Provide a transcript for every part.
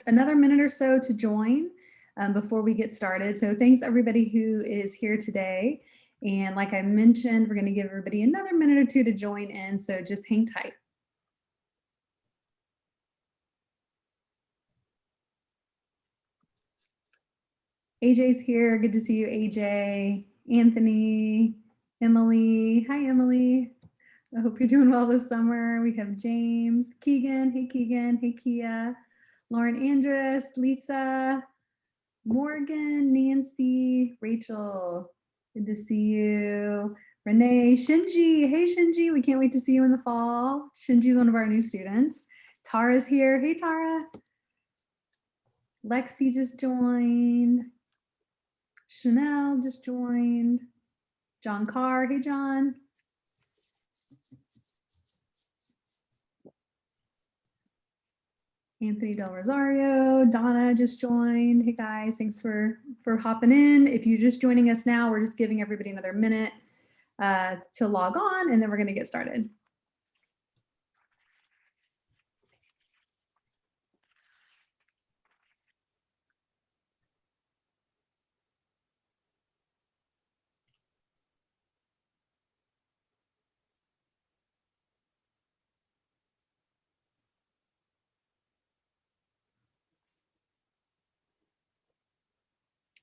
another minute or so to join before we get started. So thanks everybody who is here today. And like I mentioned, we're going to give everybody another minute or two to join in. So just hang tight. AJ's here. Good to see you, AJ. Anthony, Emily. Hi, Emily. I hope you're doing well this summer. We have James, Keegan. Hey, Keegan. Hey, Kia. Lauren Andrus, Lisa, Morgan, Nancy, Rachel. Good to see you. Renee, Shinji. Hey, Shinji. We can't wait to see you in the fall. Shinji's one of our new students. Tara's here. Hey, Tara. Lexi just joined. Chanel just joined. John Carr. Hey, John. Anthony Del Rosario, Donna just joined. Hey guys, thanks for hopping in. If you're just joining us now, we're just giving everybody another minute to log on, and then we're going to get started.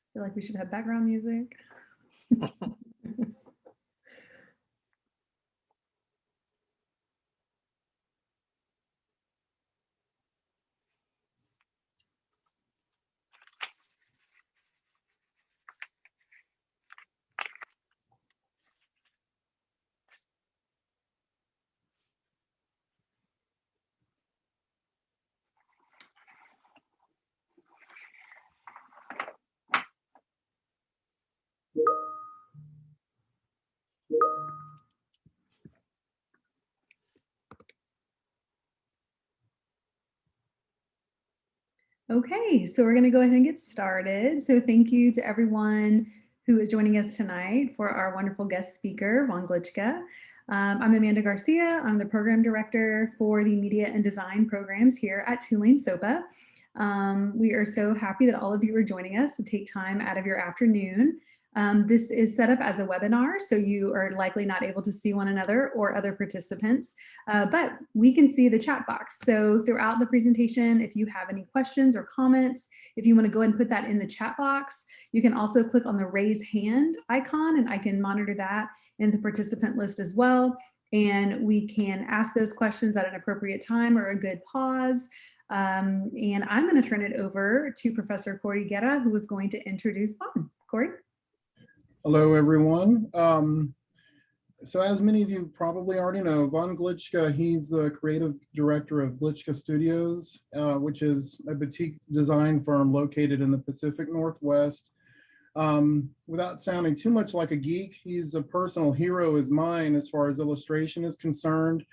I feel like we should have background music. Okay, so we're going to go ahead and get started. So thank you to everyone who is joining us tonight for our wonderful guest speaker, Von Glitschka. I'm Amanda Garcia. I'm the program director for the media and design programs here at Tulane SOPA. We are so happy that all of you are joining us to take time out of your afternoon. This is set up as a webinar, so you are likely not able to see one another or other participants, but we can see the chat box. So throughout the presentation, if you have any questions or comments, if you want to go ahead and put that in the chat box, you can also click on the raise hand icon, and I can monitor that in the participant list as well. And we can ask those questions at an appropriate time or a good pause. And I'm going to turn it over to Professor Corey Guerra, who is going to introduce Von. Corey? Hello, everyone. So as many of you probably already know, Von Glitschka, he's the creative director of Glitschka Studios, which is a boutique design firm located in the Pacific Northwest. Without sounding too much like a geek, he's a personal hero of mine as far as illustration is concerned.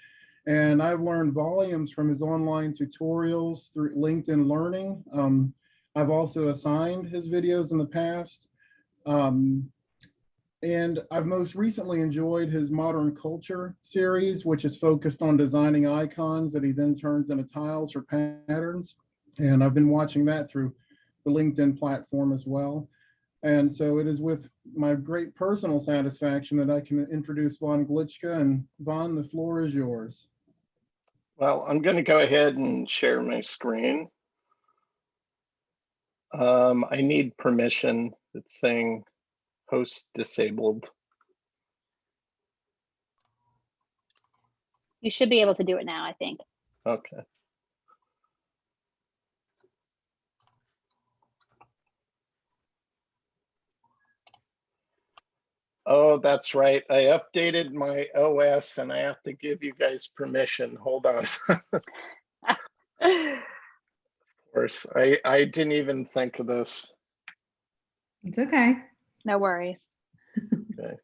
And I've learned volumes from his online tutorials through LinkedIn Learning. I've also assigned his videos in the past. And I've most recently enjoyed his Modern Culture series, which is focused on designing icons that he then turns into tiles or patterns. And I've been watching that through the LinkedIn platform as well. And so it is with my great personal satisfaction that I can introduce Von Glitschka. And Von, the floor is yours. Well, I'm going to go ahead and share my screen. I need permission. It's saying host disabled. You should be able to do it now, I think. Okay. Oh, that's right. I updated my OS and I have to give you guys permission. Hold on. Of course, I didn't even think of this. It's okay. No worries. Okay.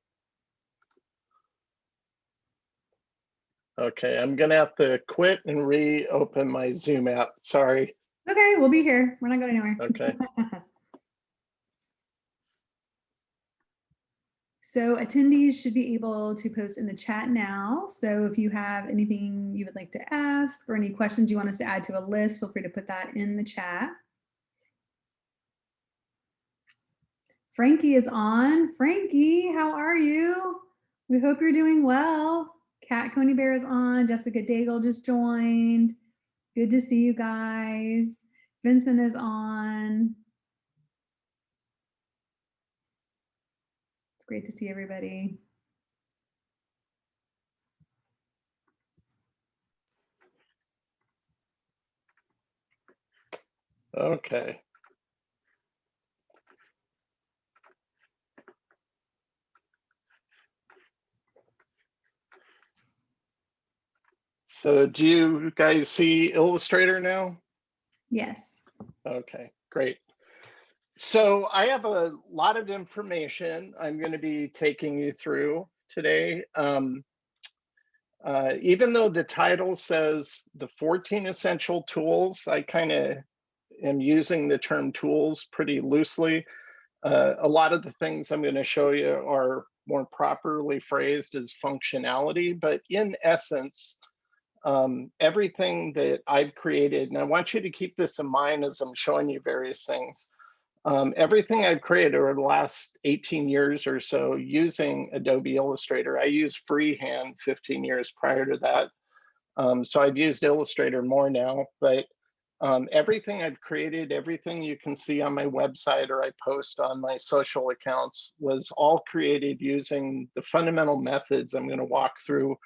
Okay, I'm gonna have to quit and reopen my Zoom app. Sorry. It's okay, we'll be here. We're not going anywhere. Okay. So attendees should be able to post in the chat now. So if you have anything you would like to ask or any questions you want us to add to a list, feel free to put that in the chat. Frankie is on. Frankie, how are you? We hope you're doing well. Kat Coney Bear is on. Jessica Daigle just joined. Good to see you guys. Vincent is on. It's great to see everybody. Okay. So do you guys see Illustrator now? Yes. Okay, great. So I have a lot of information I'm going to be taking you through today. Even though the title says the 14 essential tools, I kind of am using the term tools pretty loosely. A lot of the things I'm going to show you are more properly phrased as functionality, but in essence, everything that I've created, and I want you to keep this in mind as I'm showing you various things. Everything I've created over the last 18 years or so using Adobe Illustrator. I used freehand 15 years prior to that. So I've used Illustrator more now, but everything I've created, everything you can see on my website or I post on my social accounts was all created using the fundamental methods I'm going to walk through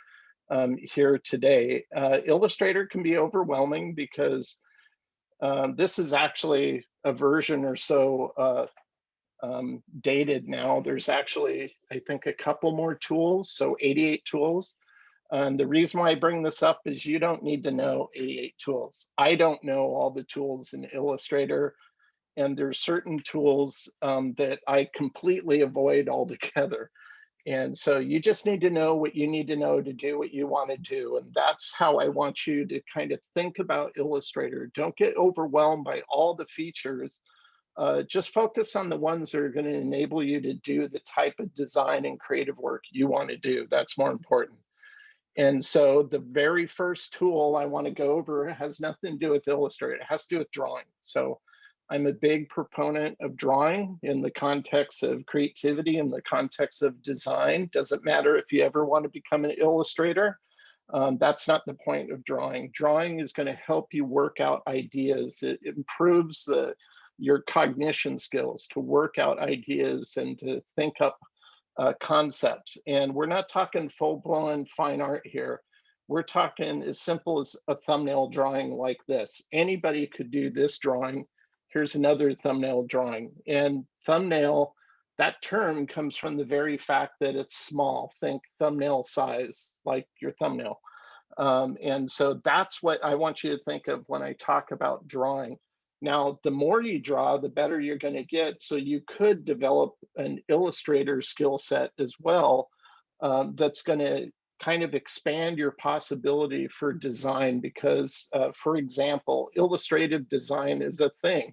here today. Illustrator can be overwhelming because this is actually a version or so dated now. There's actually, I think, a couple more tools, so 88 tools. The reason why I bring this up is you don't need to know 88 tools. I don't know all the tools in Illustrator, and there's certain tools that I completely avoid altogether. And so you just need to know what you need to know to do what you want to do. And that's how I want you to kind of think about Illustrator. Don't get overwhelmed by all the features. Just focus on the ones that are going to enable you to do the type of design and creative work you want to do. That's more important. And so the very first tool I want to go over has nothing to do with Illustrator. It has to do with drawing. So I'm a big proponent of drawing in the context of creativity, in the context of design. Doesn't matter if you ever want to become an illustrator. That's not the point of drawing. Drawing is going to help you work out ideas. It improves your cognition skills to work out ideas and to think up concepts. And we're not talking full-blown fine art here. We're talking as simple as a thumbnail drawing like this. Anybody could do this drawing. Here's another thumbnail drawing. And thumbnail, that term comes from the very fact that it's small. Think thumbnail size, like your thumbnail. And so that's what I want you to think of when I talk about drawing. Now, the more you draw, the better you're going to get. So you could develop an Illustrator skill set as well that's going to kind of expand your possibility for design because, for example, illustrative design is a thing.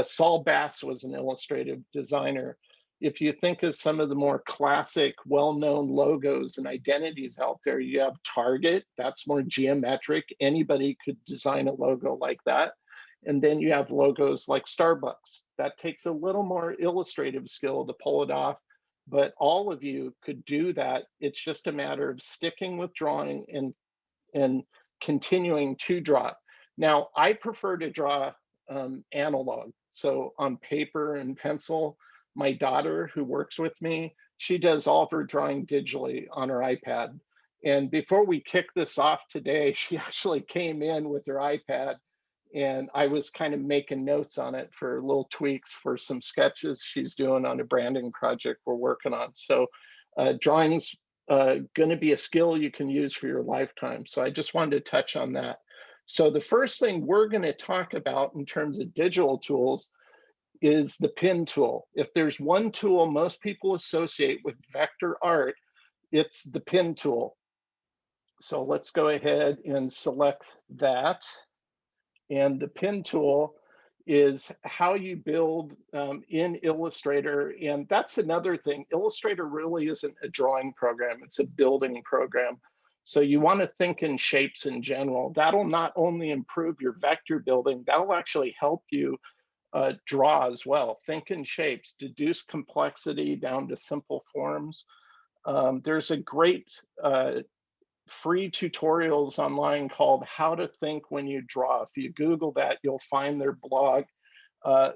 Saul Bass was an illustrative designer. If you think of some of the more classic, well-known logos and identities out there, you have Target, that's more geometric. Anybody could design a logo like that. And then you have logos like Starbucks. That takes a little more illustrative skill to pull it off, but all of you could do that. It's just a matter of sticking with drawing and continuing to draw. Now, I prefer to draw analog, so on paper and pencil. My daughter, who works with me, she does all of her drawing digitally on her iPad. And before we kick this off today, she actually came in with her iPad and I was kind of making notes on it for little tweaks for some sketches she's doing on a branding project we're working on. So drawing's going to be a skill you can use for your lifetime. So I just wanted to touch on that. So the first thing we're going to talk about in terms of digital tools is the pen tool. If there's one tool most people associate with vector art, it's the pen tool. So let's go ahead and select that. And the pen tool is how you build in Illustrator. And that's another thing. Illustrator really isn't a drawing program, it's a building program. So you want to think in shapes in general. That'll not only improve your vector building, that'll actually help you draw as well. Think in shapes, deduce complexity down to simple forms. There's a great free tutorials online called How to Think When You Draw. If you Google that, you'll find their blog.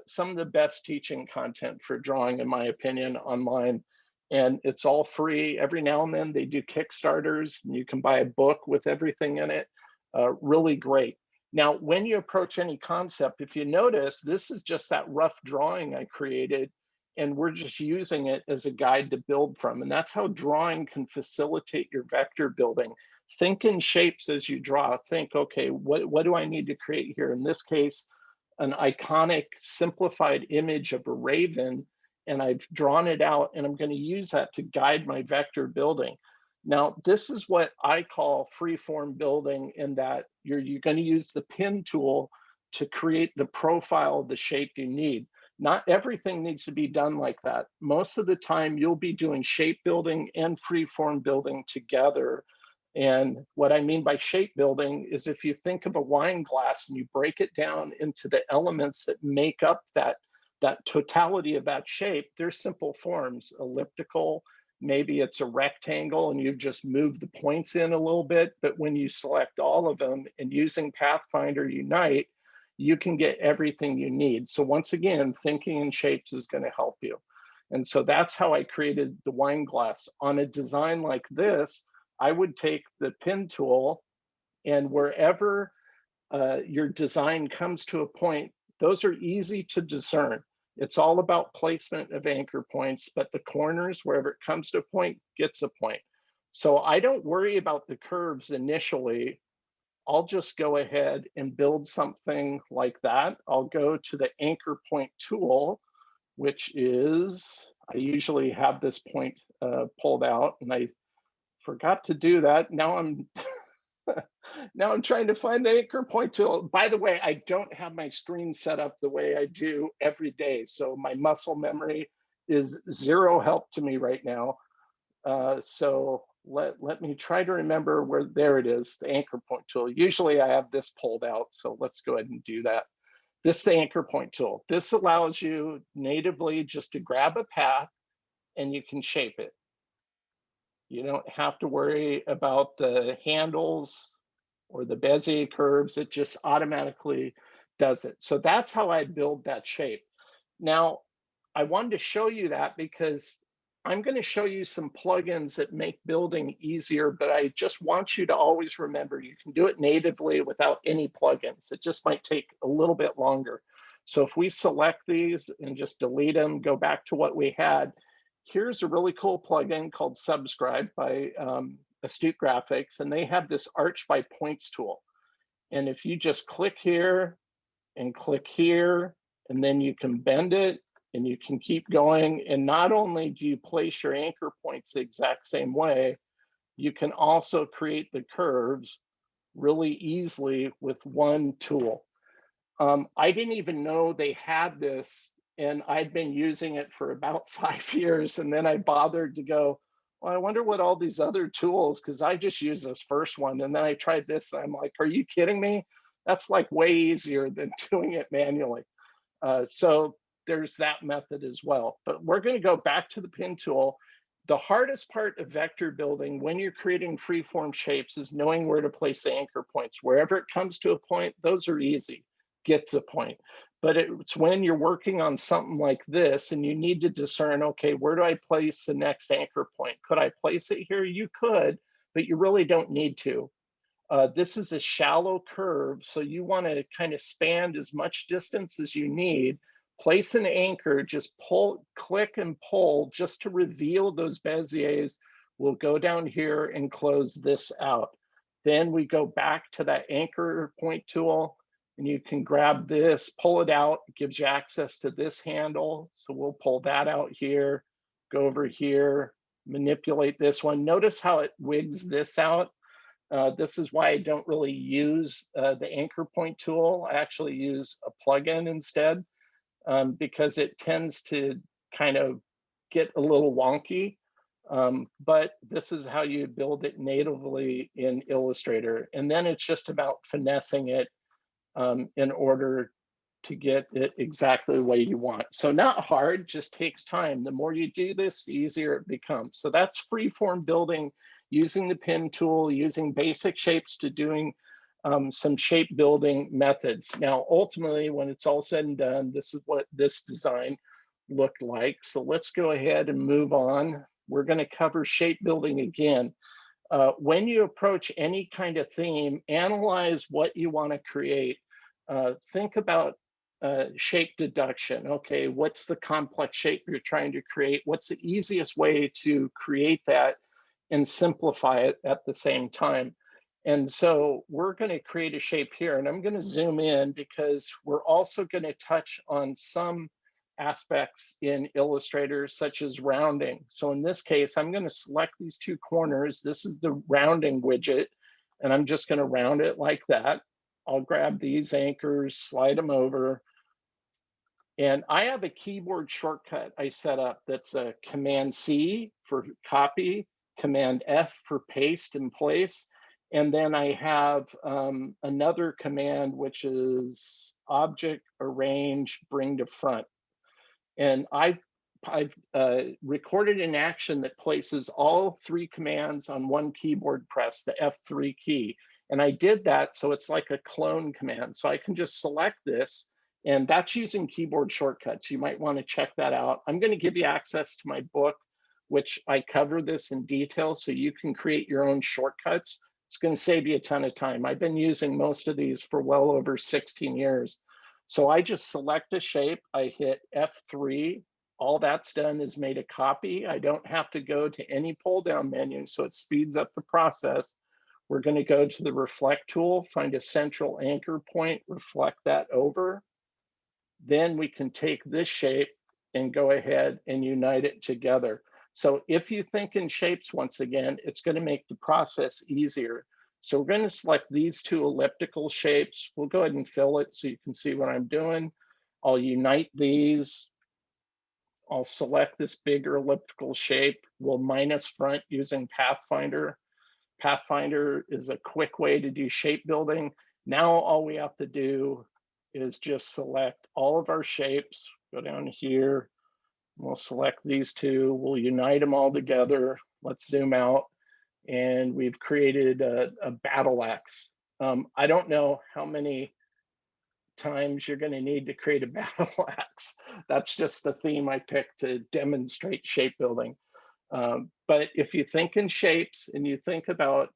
Some of the best teaching content for drawing, in my opinion, online. And it's all free. Every now and then they do Kickstarters, and you can buy a book with everything in it. Really great. Now, when you approach any concept, if you notice, this is just that rough drawing I created, and we're just using it as a guide to build from. And that's how drawing can facilitate your vector building. Think in shapes as you draw. Think, okay, what do I need to create here? In this case, an iconic simplified image of a raven, and I've drawn it out, and I'm going to use that to guide my vector building. Now, this is what I call free-form building, in that you're going to use the pin tool to create the profile of the shape you need. Not everything needs to be done like that. Most of the time, you'll be doing shape building and free-form building together. And what I mean by shape building is, if you think of a wine glass and you break it down into the elements that make up that totality of that shape, they're simple forms. Elliptical, maybe it's a rectangle and you've just moved the points in a little bit, but when you select all of them and using Pathfinder Unite, you can get everything you need. So once again, thinking in shapes is going to help you. And so that's how I created the wine glass. On a design like this, I would take the pin tool, and wherever your design comes to a point, those are easy to discern. It's all about placement of anchor points, but the corners, wherever it comes to a point, gets a point. So I don't worry about the curves initially. I'll just go ahead and build something like that. I'll go to the anchor point tool, which is, I usually have this point pulled out, and I forgot to do that. Now I'm now I'm trying to find the anchor point tool. By the way, I don't have my screen set up the way I do every day, so my muscle memory is zero help to me right now. So let me try to remember where. There it is, the anchor point tool. Usually I have this pulled out, so let's go ahead and do that. This is the anchor point tool. This allows you natively just to grab a path and you can shape it. You don't have to worry about the handles or the Bezier curves. It just automatically does it. So that's how I build that shape. Now, I wanted to show you that because I'm going to show you some plugins that make building easier, but I just want you to always remember you can do it natively without any plugins. It just might take a little bit longer. So if we select these and just delete them, go back to what we had, here's a really cool plugin called Subscribe by Astute Graphics, and they have this Arch by Points tool. And if you just click here and click here, and then you can bend it and you can keep going. And not only do you place your anchor points the exact same way, you can also create the curves really easily with one tool. I didn't even know they had this, and I'd been using it for about 5 years. And then I bothered to go, well, I wonder what all these other tools, because I just use this first one. And then I tried this, and I'm like, are you kidding me? That's like way easier than doing it manually. So there's that method as well. But we're going to go back to the pin tool. The hardest part of vector building when you're creating freeform shapes is knowing where to place the anchor points. Wherever it comes to a point, those are easy, gets a point. But it's when you're working on something like this and you need to discern, okay, where do I place the next anchor point? Could I place it here? You could, but you really don't need to. This is a shallow curve, so you want to kind of span as much distance as you need. Place an anchor, just pull, click and pull just to reveal those Beziers. We'll go down here and close this out. Then we go back to that anchor point tool, and you can grab this, pull it out. It gives you access to this handle. So we'll pull that out here, go over here, manipulate this one. Notice how it wigs this out. This is why I don't really use the anchor point tool. I actually use a plugin instead, because it tends to kind of get a little wonky. But this is how you build it natively in Illustrator. And then it's just about finessing it in order to get it exactly the way you want. So not hard, just takes time. The more you do this, the easier it becomes. So that's freeform building using the pen tool, using basic shapes to doing some shape building methods. Now, ultimately, when it's all said and done, this is what this design looked like. So let's go ahead and move on. We're going to cover shape building again. When you approach any kind of theme, analyze what you want to create. Think about shape deduction. Okay, what's the complex shape you're trying to create? What's the easiest way to create that and simplify it at the same time? And so we're going to create a shape here, and I'm going to zoom in because we're also going to touch on some aspects in Illustrator, such as rounding. So in this case, I'm going to select these two corners. This is the rounding widget, and I'm just going to round it like that. I'll grab these anchors, slide them over. And I have a keyboard shortcut I set up that's a Command C for copy, Command F for paste in place. And then I have another command, which is Object Arrange Bring to Front. And I've recorded an action that places all three commands on one keyboard press, the F3 key. And I did that so it's like a clone command. So I can just select this, and that's using keyboard shortcuts. You might want to check that out. I'm going to give you access to my book, which I cover this in detail so you can create your own shortcuts. It's going to save you a ton of time. I've been using most of these for well over 16 years. So I just select a shape, I hit F3. All that's done is made a copy. I don't have to go to any pull down menu, so it speeds up the process. We're going to go to the reflect tool, find a central anchor point, reflect that over. Then we can take this shape and go ahead and unite it together. So if you think in shapes, once again, it's going to make the process easier. So we're going to select these two elliptical shapes. We'll go ahead and fill it so you can see what I'm doing. I'll unite these. I'll select this bigger elliptical shape. We'll minus front using Pathfinder. Pathfinder is a quick way to do shape building. Now all we have to do is just select all of our shapes. Go down here. We'll select these two. We'll unite them all together. Let's zoom out. And we've created a battle axe. I don't know how many times you're going to need to create a battle axe. That's just the theme I picked to demonstrate shape building. But if you think in shapes and you think about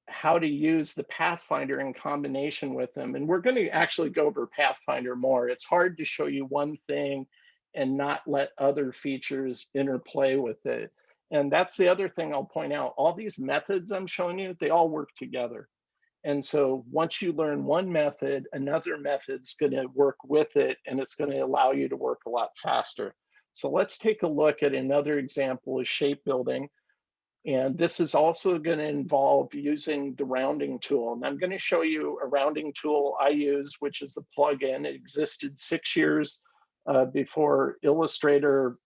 how to use the Pathfinder in combination with them, and we're going to actually go over Pathfinder more. It's hard to show you one thing and not let other features interplay with it. And that's the other thing I'll point out. All these methods I'm showing you, they all work together. And so once you learn one method, another method's going to work with it, and it's going to allow you to work a lot faster. So let's take a look at another example of shape building. And this is also going to involve using the rounding tool. And I'm going to show you a rounding tool I use, which is the plugin. It existed 6 years before Illustrator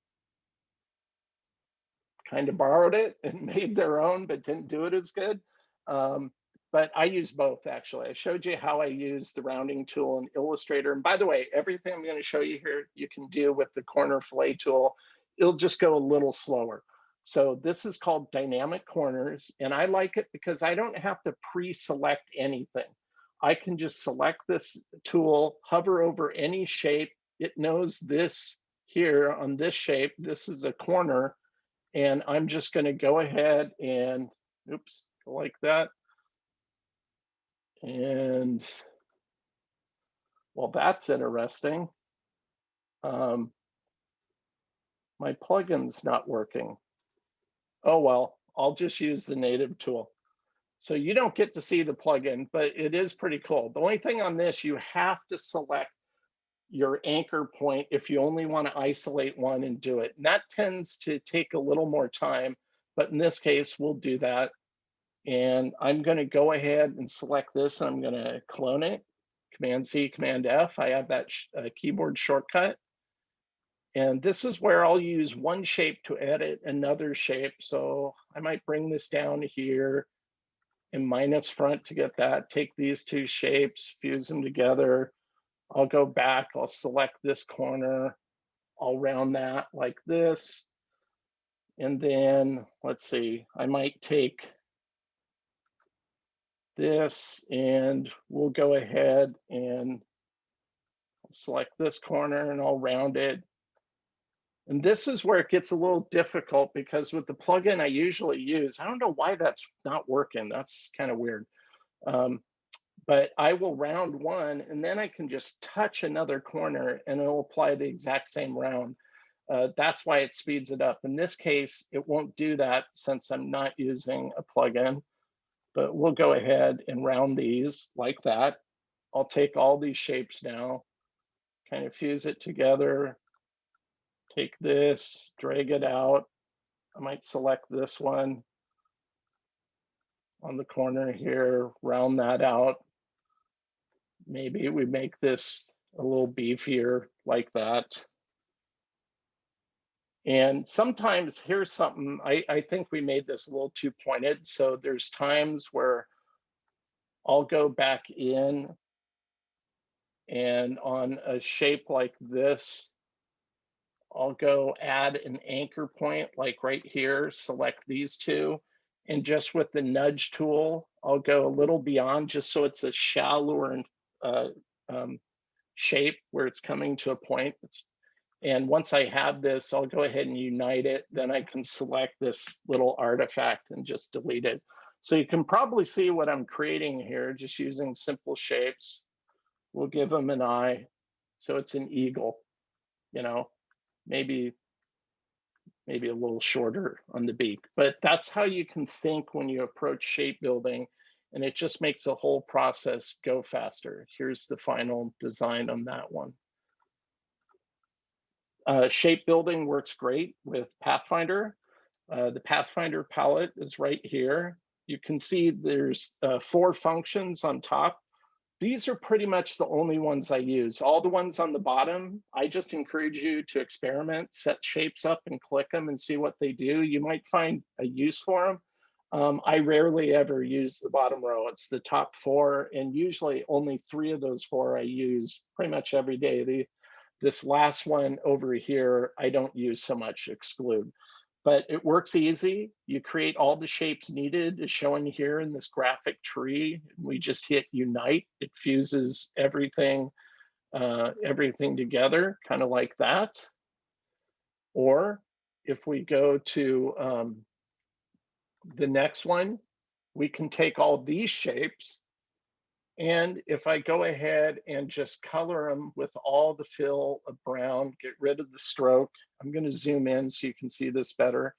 kind of borrowed it and made their own, but didn't do it as good. But I use both, actually. I showed you how I use the rounding tool in Illustrator. And by the way, everything I'm going to show you here, you can do with the corner fillet tool. It'll just go a little slower. So this is called dynamic corners. And I like it because I don't have to pre-select anything. I can just select this tool, hover over any shape. It knows this here on this shape. This is a corner. And I'm just going to go ahead and, oops, go like that. And well, that's interesting. My plugin's not working. Oh, well, I'll just use the native tool. So you don't get to see the plugin, but it is pretty cool. The only thing on this, you have to select your anchor point if you only want to isolate one and do it. And that tends to take a little more time, but in this case, we'll do that. And I'm going to go ahead and select this, and I'm going to clone it. Command C, Command F. I have that keyboard shortcut. And this is where I'll use one shape to edit another shape. So I might bring this down here and minus front to get that. Take these two shapes, fuse them together. I'll go back, I'll select this corner. I'll round that like this. And then let's see, I might take this and we'll go ahead and select this corner and I'll round it. And this is where it gets a little difficult because with the plugin I usually use, I don't know why that's not working. That's kind of weird. But I will round one and then I can just touch another corner and it'll apply the exact same round. That's why it speeds it up. In this case, it won't do that since I'm not using a plugin, but we'll go ahead and round these like that. I'll take all these shapes now, kind of fuse it together, take this, drag it out. I might select this one on the corner here, round that out. Maybe we make this a little beefier like that. And sometimes here's something, I think we made this a little too pointed. So there's times where I'll go back in and on a shape like this, I'll go add an anchor point like right here, select these two. And just with the nudge tool, I'll go a little beyond just so it's a shallower shape where it's coming to a point. And once I have this, I'll go ahead and unite it. Then I can select this little artifact and just delete it. So you can probably see what I'm creating here, just using simple shapes. We'll give them an eye. So it's an eagle, you know, maybe a little shorter on the beak. But that's how you can think when you approach shape building. And it just makes the whole process go faster. Here's the final design on that one. Shape building works great with Pathfinder. The Pathfinder palette is right here. You can see there's 4 functions on top. These are pretty much the only ones I use. All the ones on the bottom, I just encourage you to experiment, set shapes up and click them and see what they do. You might find a use for them. I rarely ever use the bottom row. It's the top 4, and usually only 3 of those 4 I use pretty much every day. This last one over here, I don't use so much, exclude. But it works easy. You create all the shapes needed as shown here in this graphic tree. We just hit unite. It fuses everything together, kind of like that. Or if we go to the next one, we can take all these shapes. And if I go ahead and just color them with all the fill of brown, get rid of the stroke, I'm going to zoom in so you can see this better.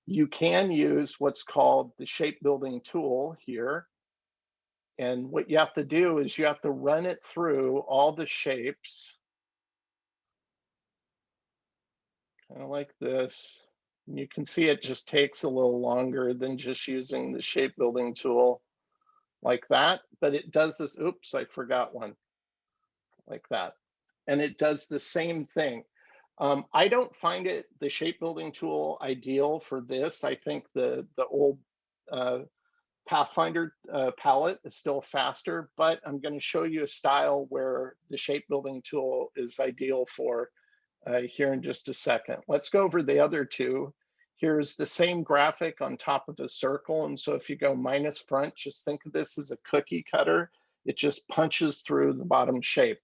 You can use what's called the shape building tool here. And what you have to do is you have to run it through all the shapes, kind of like this. And you can see it just takes a little longer than just using the shape building tool like that, but it does this. Oops, I forgot one like that. And it does the same thing. I don't find the shape building tool ideal for this. I think the old Pathfinder palette is still faster, but I'm going to show you a style where the shape building tool is ideal for here in just a second. Let's go over the other two. Here's the same graphic on top of a circle. And so if you go minus front, just think of this as a cookie cutter. It just punches through the bottom shape.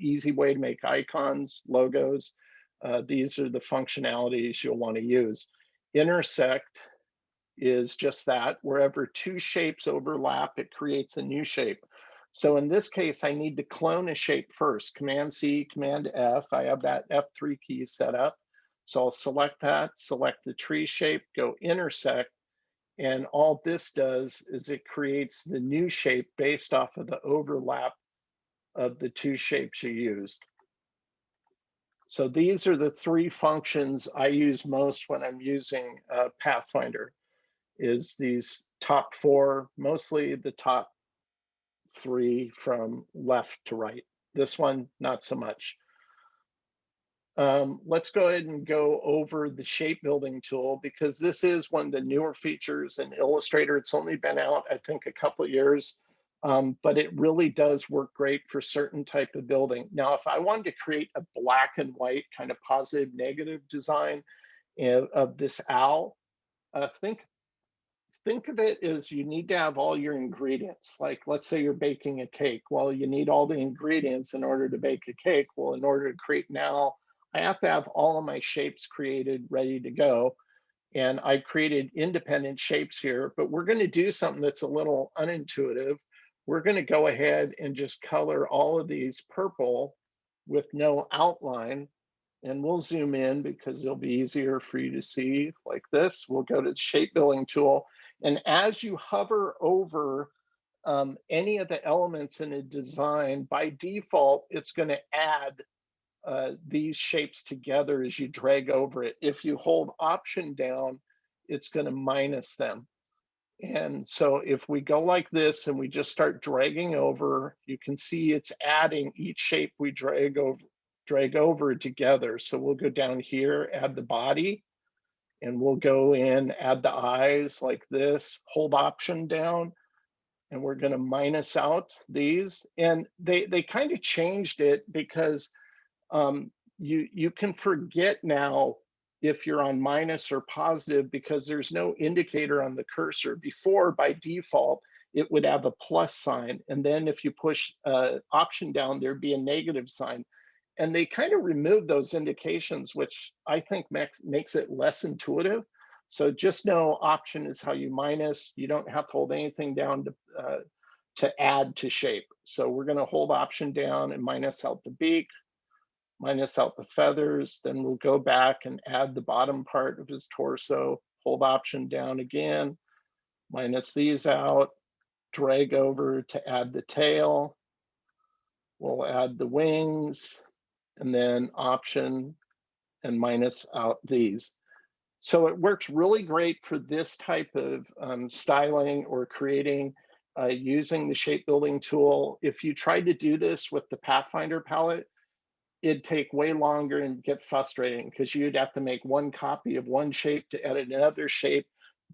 Easy way to make icons, logos. These are the functionalities you'll want to use. Intersect is just that. Wherever 2 shapes overlap, it creates a new shape. So in this case, I need to clone a shape first. Command C, Command F. I have that F3 key set up. So I'll select that, select the tree shape, go intersect. And all this does is it creates the new shape based off of the overlap of the 2 shapes you used. So these are the 3 functions I use most when I'm using Pathfinder. is these top 4, mostly the top 3 from left to right. This one, not so much. Let's go ahead and go over the shape building tool, because this is one of the newer features in Illustrator. It's only been out, I think, a couple of years, but it really does work great for certain type of building. Now, if I wanted to create a black and white kind of positive negative design of this owl, think of it as you need to have all your ingredients. Like, let's say you're baking a cake. Well, you need all the ingredients in order to bake a cake. Well, in order to create an owl, I have to have all of my shapes created, ready to go. And I created independent shapes here, but we're going to do something that's a little unintuitive. We're going to go ahead and just color all of these purple with no outline. And we'll zoom in because it'll be easier for you to see like this. We'll go to the shape building tool. And as you hover over any of the elements in a design, by default, it's going to add these shapes together as you drag over it. If you hold Option down, it's going to minus them. And so if we go like this and we just start dragging over, you can see it's adding each shape we drag over together. So we'll go down here, add the body, and we'll go in, add the eyes like this, hold Option down, and we're going to minus out these. And they kind of changed it because you can forget now if you're on minus or positive, because there's no indicator on the cursor. Before, by default, it would have a plus sign. And then if you push Option down, there'd be a negative sign. And they kind of removed those indications, which I think makes it less intuitive. So just know Option is how you minus. You don't have to hold anything down to add to shape. So we're going to hold Option down and minus out the beak, minus out the feathers. Then we'll go back and add the bottom part of his torso, hold Option down again, minus these out, drag over to add the tail. We'll add the wings, and then Option and minus out these. So it works really great for this type of styling or creating using the shape building tool. If you tried to do this with the Pathfinder palette, it'd take way longer and get frustrating because you'd have to make one copy of one shape to edit another shape,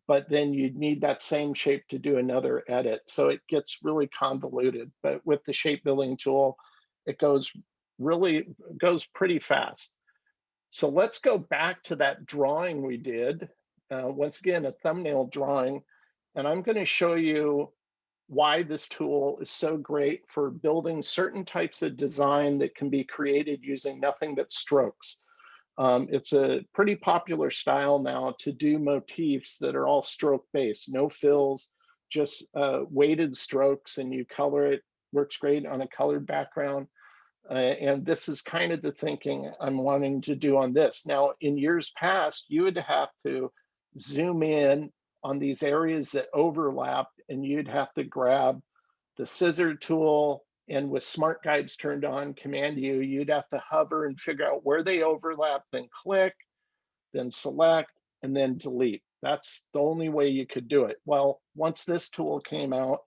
but then you'd need that same shape to do another edit. So it gets really convoluted. But with the shape building tool, it goes pretty fast. So let's go back to that drawing we did. Once again, a thumbnail drawing, and I'm going to show you why this tool is so great for building certain types of design that can be created using nothing but strokes. It's a pretty popular style now to do motifs that are all stroke based, no fills, just weighted strokes, and you color it. Works great on a colored background. And this is kind of the thinking I'm wanting to do on this. Now, in years past, you would have to zoom in on these areas that overlap, and you'd have to grab the scissor tool, and with smart guides turned on, Command U, you'd have to hover and figure out where they overlap, then click, then select, and then delete. That's the only way you could do it. Well, once this tool came out,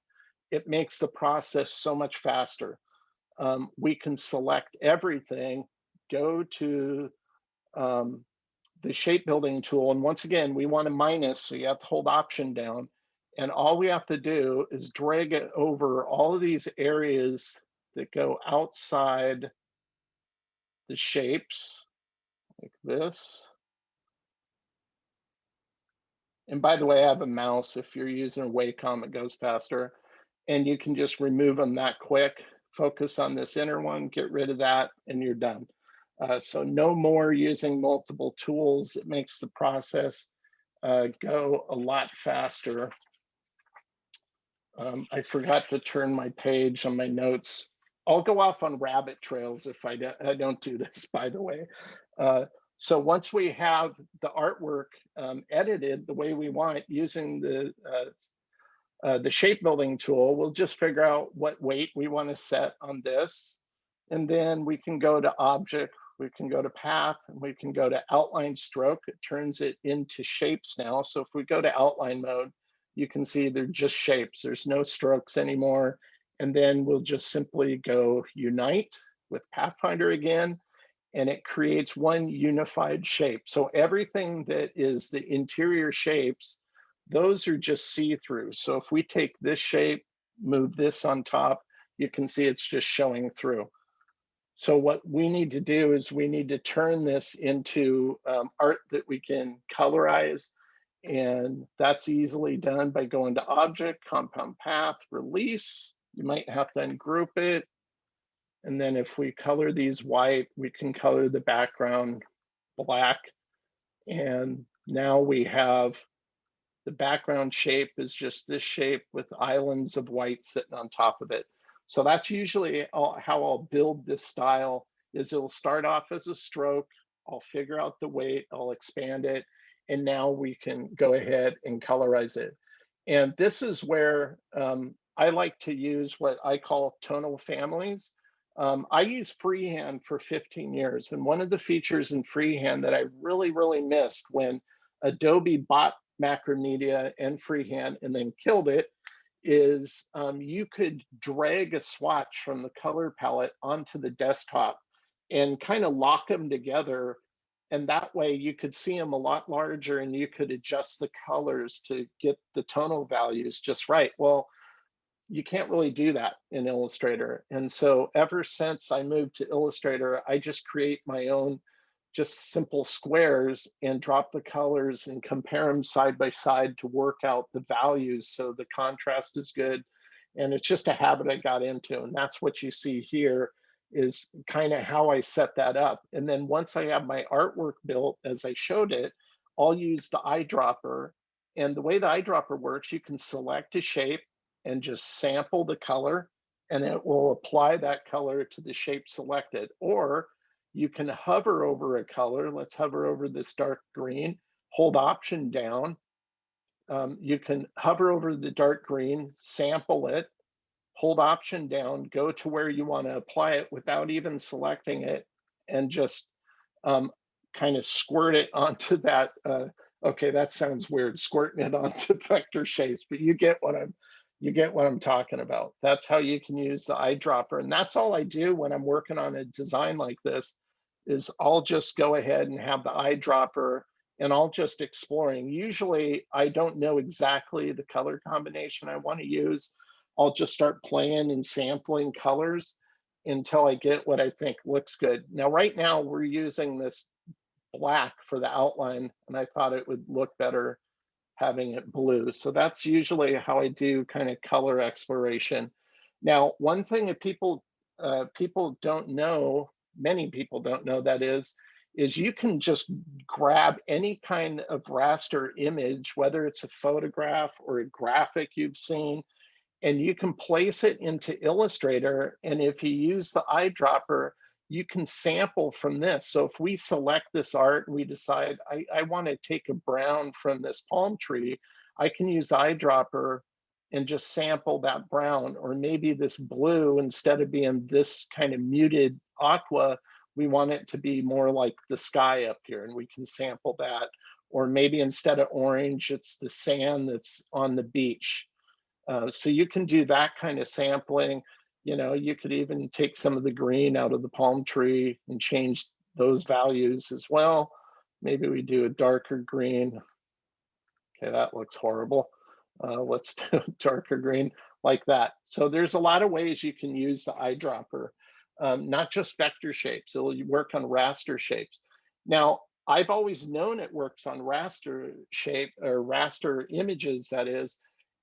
it makes the process so much faster. We can select everything, go to the shape building tool. And once again, we want to minus, so you have to hold Option down. And all we have to do is drag it over all of these areas that go outside the shapes, like this. And by the way, I have a mouse. If you're using a Wacom, it goes faster. And you can just remove them that quick. Focus on this inner one, get rid of that, and you're done. So no more using multiple tools. It makes the process go a lot faster. I forgot to turn my page on my notes. I'll go off on rabbit trails if I don't do this, by the way. So once we have the artwork edited the way we want using the shape building tool, we'll just figure out what weight we want to set on this. And then we can go to Object, we can go to path, and we can go to outline stroke. It turns it into shapes now. So if we go to outline mode, you can see they're just shapes. There's no strokes anymore. And then we'll just simply go unite with Pathfinder again, and it creates one unified shape. So everything that is the interior shapes, those are just see-through. So if we take this shape, move this on top, you can see it's just showing through. So what we need to do is we need to turn this into art that we can colorize. And that's easily done by going to Object, Compound Path, Release. You might have to ungroup it. And then if we color these white, we can color the background black. And now we have the background shape is just this shape with islands of white sitting on top of it. So that's usually how I'll build this style is it'll start off as a stroke. I'll figure out the weight, I'll expand it, and now we can go ahead and colorize it. And this is where I like to use what I call tonal families. I used freehand for 15 years. And one of the features in freehand that I really, really missed when Adobe bought Macromedia and freehand and then killed it is you could drag a swatch from the color palette onto the desktop and kind of lock them together. And that way you could see them a lot larger and you could adjust the colors to get the tonal values just right. Well, you can't really do that in Illustrator. And so ever since I moved to Illustrator, I just create my own just simple squares and drop the colors and compare them side by side to work out the values so the contrast is good. And it's just a habit I got into. And that's what you see here is kind of how I set that up. And then once I have my artwork built as I showed it, I'll use the eyedropper. And the way the eyedropper works, you can select a shape and just sample the color, and it will apply that color to the shape selected. Or you can hover over a color. Let's hover over this dark green, hold Option down. You can hover over the dark green, sample it, hold Option down, go to where you want to apply it without even selecting it, and just kind of squirt it onto that. Okay, that sounds weird, squirting it onto vector shapes, but you get what I'm talking about. That's how you can use the eyedropper. And that's all I do when I'm working on a design like this is I'll just go ahead and have the eyedropper and I'll just exploring. Usually I don't know exactly the color combination I want to use. I'll just start playing and sampling colors until I get what I think looks good. Now, right now we're using this black for the outline and I thought it would look better having it blue. So that's usually how I do kind of color exploration. Now, one thing that people don't know, many people don't know that is you can just grab any kind of raster image, whether it's a photograph or a graphic you've seen, and you can place it into Illustrator. And if you use the eyedropper, you can sample from this. So if we select this art and we decide, I want to take a brown from this palm tree, I can use eyedropper and just sample that brown, or maybe this blue, instead of being this kind of muted aqua, we want it to be more like the sky up here, and we can sample that. Or maybe instead of orange, it's the sand that's on the beach. So you can do that kind of sampling. You know, you could even take some of the green out of the palm tree and change those values as well. Maybe we do a darker green. Okay, that looks horrible. Let's do a darker green like that. So there's a lot of ways you can use the eyedropper, not just vector shapes. It'll work on raster shapes. Now, I've always known it works on raster shape or raster images, that is.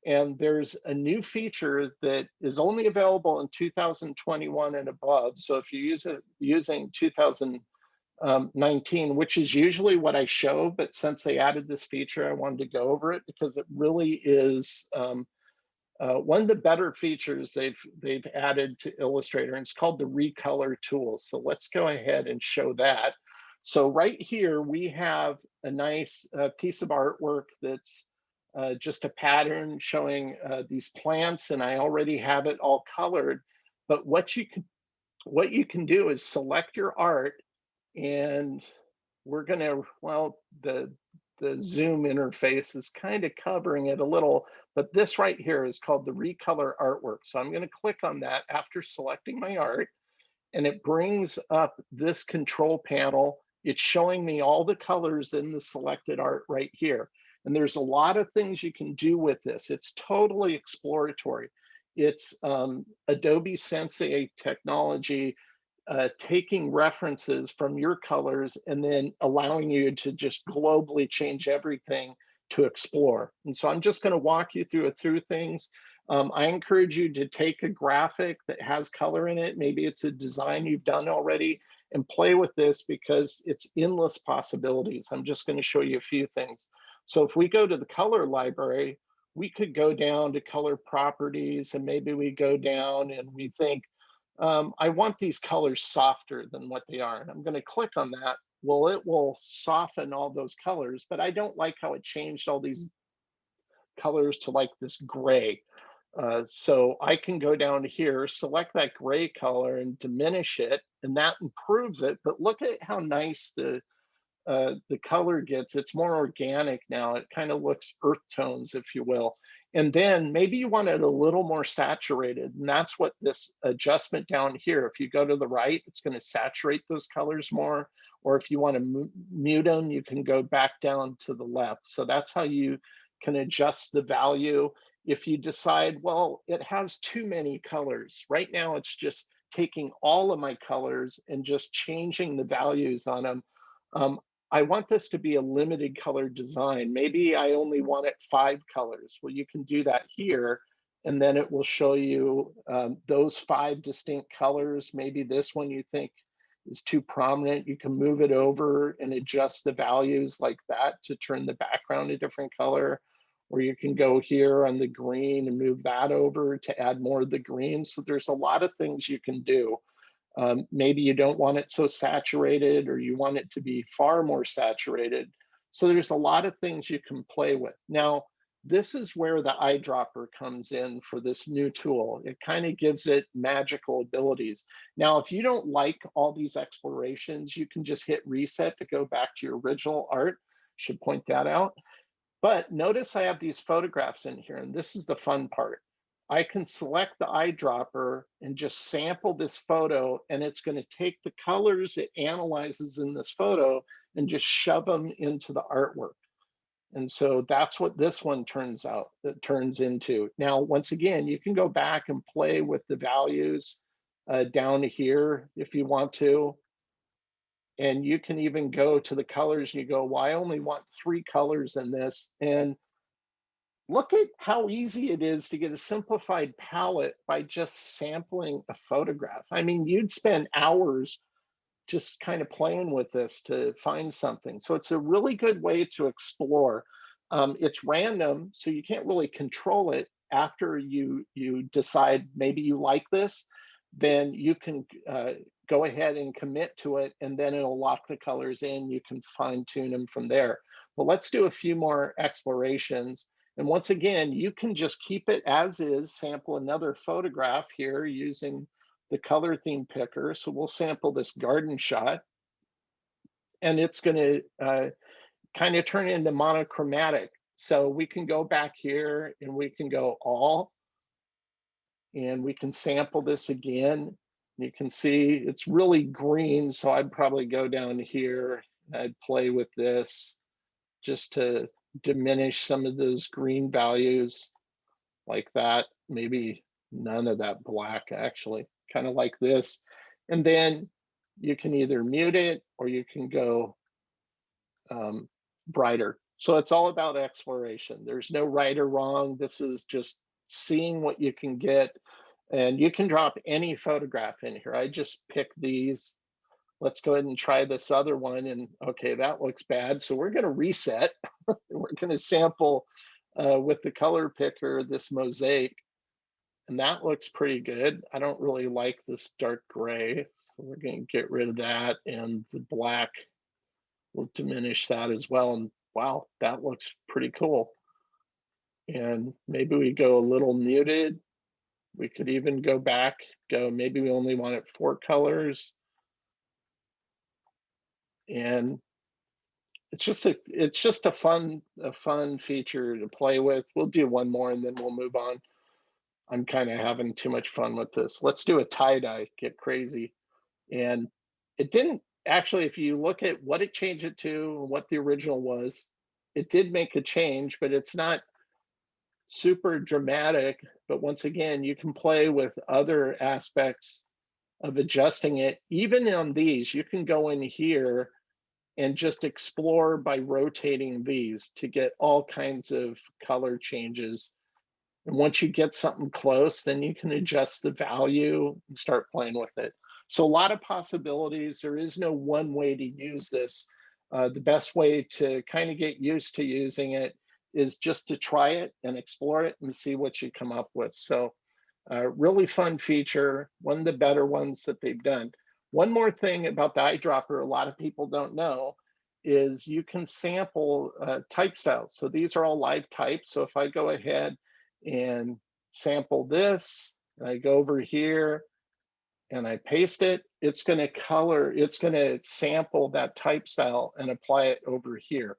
And there's a new feature that is only available in 2021 and above. So if you use it using 2019, which is usually what I show, but since they added this feature, I wanted to go over it because it really is one of the better features they've added to Illustrator, and it's called the recolor tool. So let's go ahead and show that. So right here, we have a nice piece of artwork that's just a pattern showing these plants, and I already have it all colored. But what you can do is select your art And we're gonna, well, the Zoom interface is kind of covering it a little, but this right here is called the recolor artwork. So I'm gonna click on that after selecting my art, and it brings up this control panel. It's showing me all the colors in the selected art right here. And there's a lot of things you can do with this. It's totally exploratory. It's Adobe Sensei technology, taking references from your colors and then allowing you to just globally change everything to explore. And so I'm just going to walk you through things. I encourage you to take a graphic that has color in it. Maybe it's a design you've done already, and play with this because it's endless possibilities. I'm just going to show you a few things. So if we go to the color library, we could go down to color properties, and maybe we go down and we think, I want these colors softer than what they are. And I'm going to click on that. Well, it will soften all those colors, but I don't like how it changed all these colors to like this gray. So I can go down here, select that gray color and diminish it, and that improves it. But look at how nice the color gets. It's more organic now. It kind of looks earth tones, if you will. And then maybe you want it a little more saturated. And that's what this adjustment down here, if you go to the right, it's going to saturate those colors more. Or if you want to mute them, you can go back down to the left. So that's how you can adjust the value. If you decide, well, it has too many colors. Right now, it's just taking all of my colors and just changing the values on them. I want this to be a limited color design. Maybe I only want it 5 colors. Well, you can do that here, and then it will show you those 5 distinct colors. Maybe this one you think is too prominent. You can move it over and adjust the values like that to turn the background a different color. Or you can go here on the green and move that over to add more of the green. So there's a lot of things you can do. Maybe you don't want it so saturated, or you want it to be far more saturated. So there's a lot of things you can play with. Now, this is where the eyedropper comes in for this new tool. It kind of gives it magical abilities. Now, if you don't like all these explorations, you can just hit reset to go back to your original art. Should point that out. But notice I have these photographs in here, and this is the fun part. I can select the eyedropper and just sample this photo, and it's going to take the colors it analyzes in this photo and just shove them into the artwork. And so that's what this one turns into. Now, once again, you can go back and play with the values down here if you want to. And you can even go to the colors and you go, well, I only want 3 colors in this. And look at how easy it is to get a simplified palette by just sampling a photograph. I mean, you'd spend hours just kind of playing with this to find something. So it's a really good way to explore. It's random, so you can't really control it. After you decide maybe you like this, then you can go ahead and commit to it, and then it'll lock the colors in. You can fine tune them from there. But let's do a few more explorations. And once again, you can just keep it as is, sample another photograph here using the color theme picker. So we'll sample this garden shot, and it's going to kind of turn into monochromatic. So we can go back here and we can go all, and we can sample this again. You can see it's really green. So I'd probably go down here and I'd play with this just to diminish some of those green values like that. Maybe none of that black, actually, kind of like this. And then you can either mute it or you can go brighter. So it's all about exploration. There's no right or wrong. This is just seeing what you can get. And you can drop any photograph in here. I just picked these. Let's go ahead and try this other one. And okay, that looks bad. So we're going to reset. We're going to sample with the color picker this mosaic. And that looks pretty good. I don't really like this dark gray. So we're going to get rid of that. And the black, we'll diminish that as well. And wow, that looks pretty cool. And maybe we go a little muted. We could even go back, maybe we only wanted 4 colors. And it's just a fun feature to play with. We'll do one more and then we'll move on. I'm kind of having too much fun with this. Let's do a tie-dye, get crazy. And it didn't actually, if you look at what it changed it to and what the original was, it did make a change, but it's not super dramatic. But once again, you can play with other aspects of adjusting it. Even on these, you can go in here and just explore by rotating these to get all kinds of color changes. And once you get something close, then you can adjust the value and start playing with it. So a lot of possibilities. There is no one way to use this. The best way to kind of get used to using it is just to try it and explore it and see what you come up with. So really fun feature, one of the better ones that they've done. One more thing about the eyedropper a lot of people don't know is you can sample type styles. So these are all live types. So if I go ahead and sample this, and I go over here and I paste it, it's going to sample that type style and apply it over here.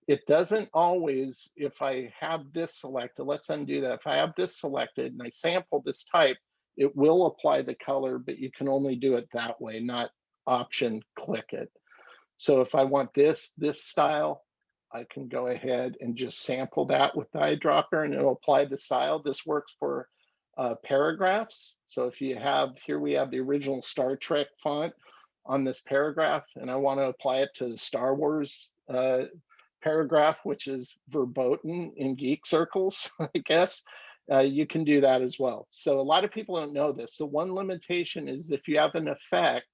It doesn't always, if I have this selected, let's undo that. If I have this selected and I sample this type, it will apply the color, but you can only do it that way, not option click it. So if I want this style, I can go ahead and just sample that with the eyedropper and it'll apply the style. This works for paragraphs. So if you have, here we have the original Star Trek font on this paragraph, and I want to apply it to the Star Wars paragraph, which is verboten in geek circles, I guess, you can do that as well. So a lot of people don't know this. The one limitation is if you have an effect,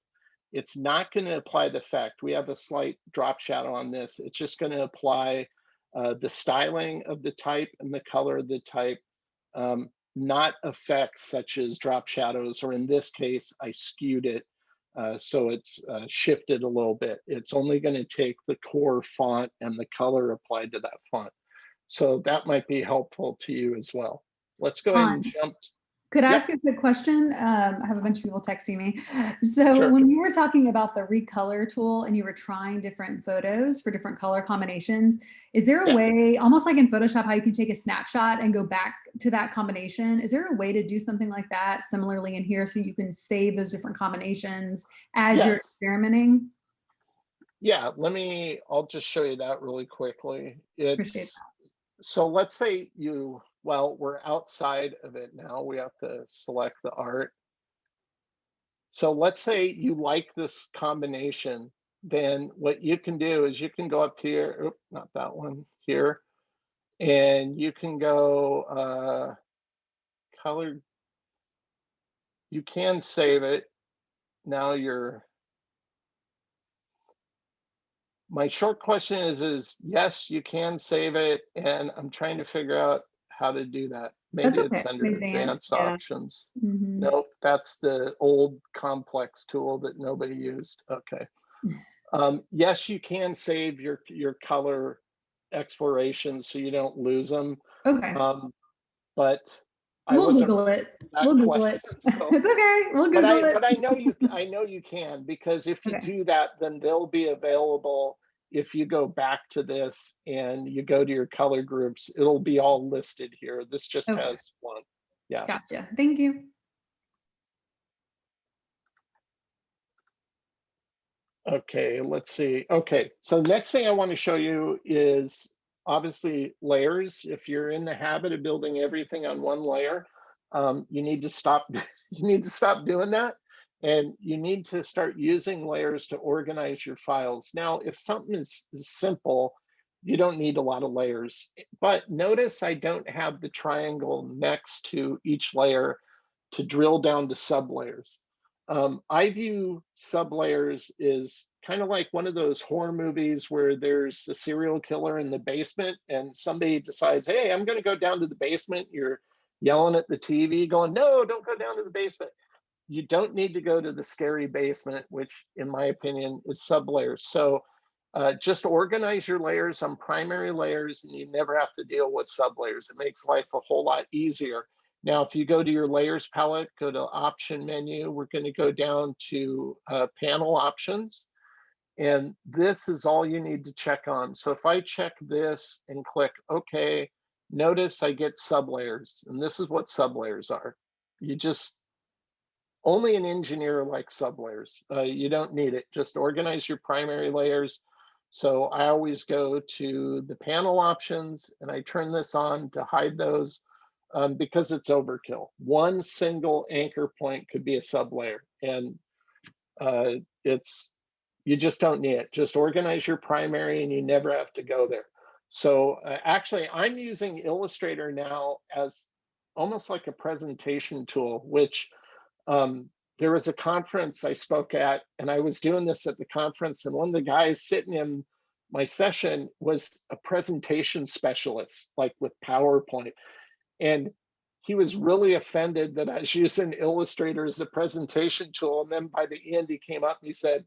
it's not going to apply the effect. We have a slight drop shadow on this. It's just going to apply the styling of the type and the color of the type, not effects such as drop shadows, or in this case, I skewed it so it's shifted a little bit. It's only going to take the core font and the color applied to that font. So that might be helpful to you as well. Let's go ahead and jump. Could I Yep. ask a quick question? I have a bunch of people texting me. So Sure. when you were talking about the recolor tool and you were trying different photos for different color combinations, is there a way, almost like in Photoshop, how you can take a snapshot and go back to that combination? Is there a way to do something like that similarly in here so you can save those different combinations as you're experimenting? Yeah, I'll just show you that really quickly. Appreciate that. So let's say well, we're outside of it now. We have to select the art. So let's say you like this combination. Then what you can do is you can go up here, oops, not that one, here, and you can go color. You can save it. Now my short question is yes, you can save it. And I'm trying to figure out how to do that. Maybe it's under advanced options. Mm-hmm. Nope, that's the old complex tool that nobody used. Okay. Yes, you can save your color explorations so you don't lose them. Okay. But we'll Google it. We'll Google it. So. It's okay. We'll Google it. But I know you can, because if you do that, then they'll be available. If you go back to this and you go to your color groups, it'll be all listed here. This just has one. Yeah. Gotcha. Thank you. Okay, let's see. Okay, so the next thing I want to show you is obviously layers. If you're in the habit of building everything on one layer, you need to stop. You need to stop doing that, and you need to start using layers to organize your files. Now, if something is simple, you don't need a lot of layers. But notice I don't have the triangle next to each layer to drill down to sublayers. I view sublayers is kind of like one of those horror movies where there's a serial killer in the basement and somebody decides, hey, I'm going to go down to the basement. You're yelling at the TV going, no, don't go down to the basement. You don't need to go to the scary basement, which in my opinion is sublayers. So just organize your layers on primary layers and you never have to deal with sublayers. It makes life a whole lot easier. Now, if you go to your layers palette, go to option menu, we're going to go down to panel options. And this is all you need to check on. So if I check this and click OK, notice I get sublayers. And this is what sublayers are. You just, only an engineer likes sublayers. You don't need it. Just organize your primary layers. So I always go to the panel options and I turn this on to hide those because it's overkill. One single anchor point could be a sublayer, and you just don't need it. Just organize your primary and you never have to go there. So actually, I'm using Illustrator now as almost like a presentation tool, which there was a conference I spoke at, and I was doing this at the conference, and one of the guys sitting in my session was a presentation specialist, like with PowerPoint. And he was really offended that I was using Illustrator as a presentation tool. And then by the end, he came up and he said,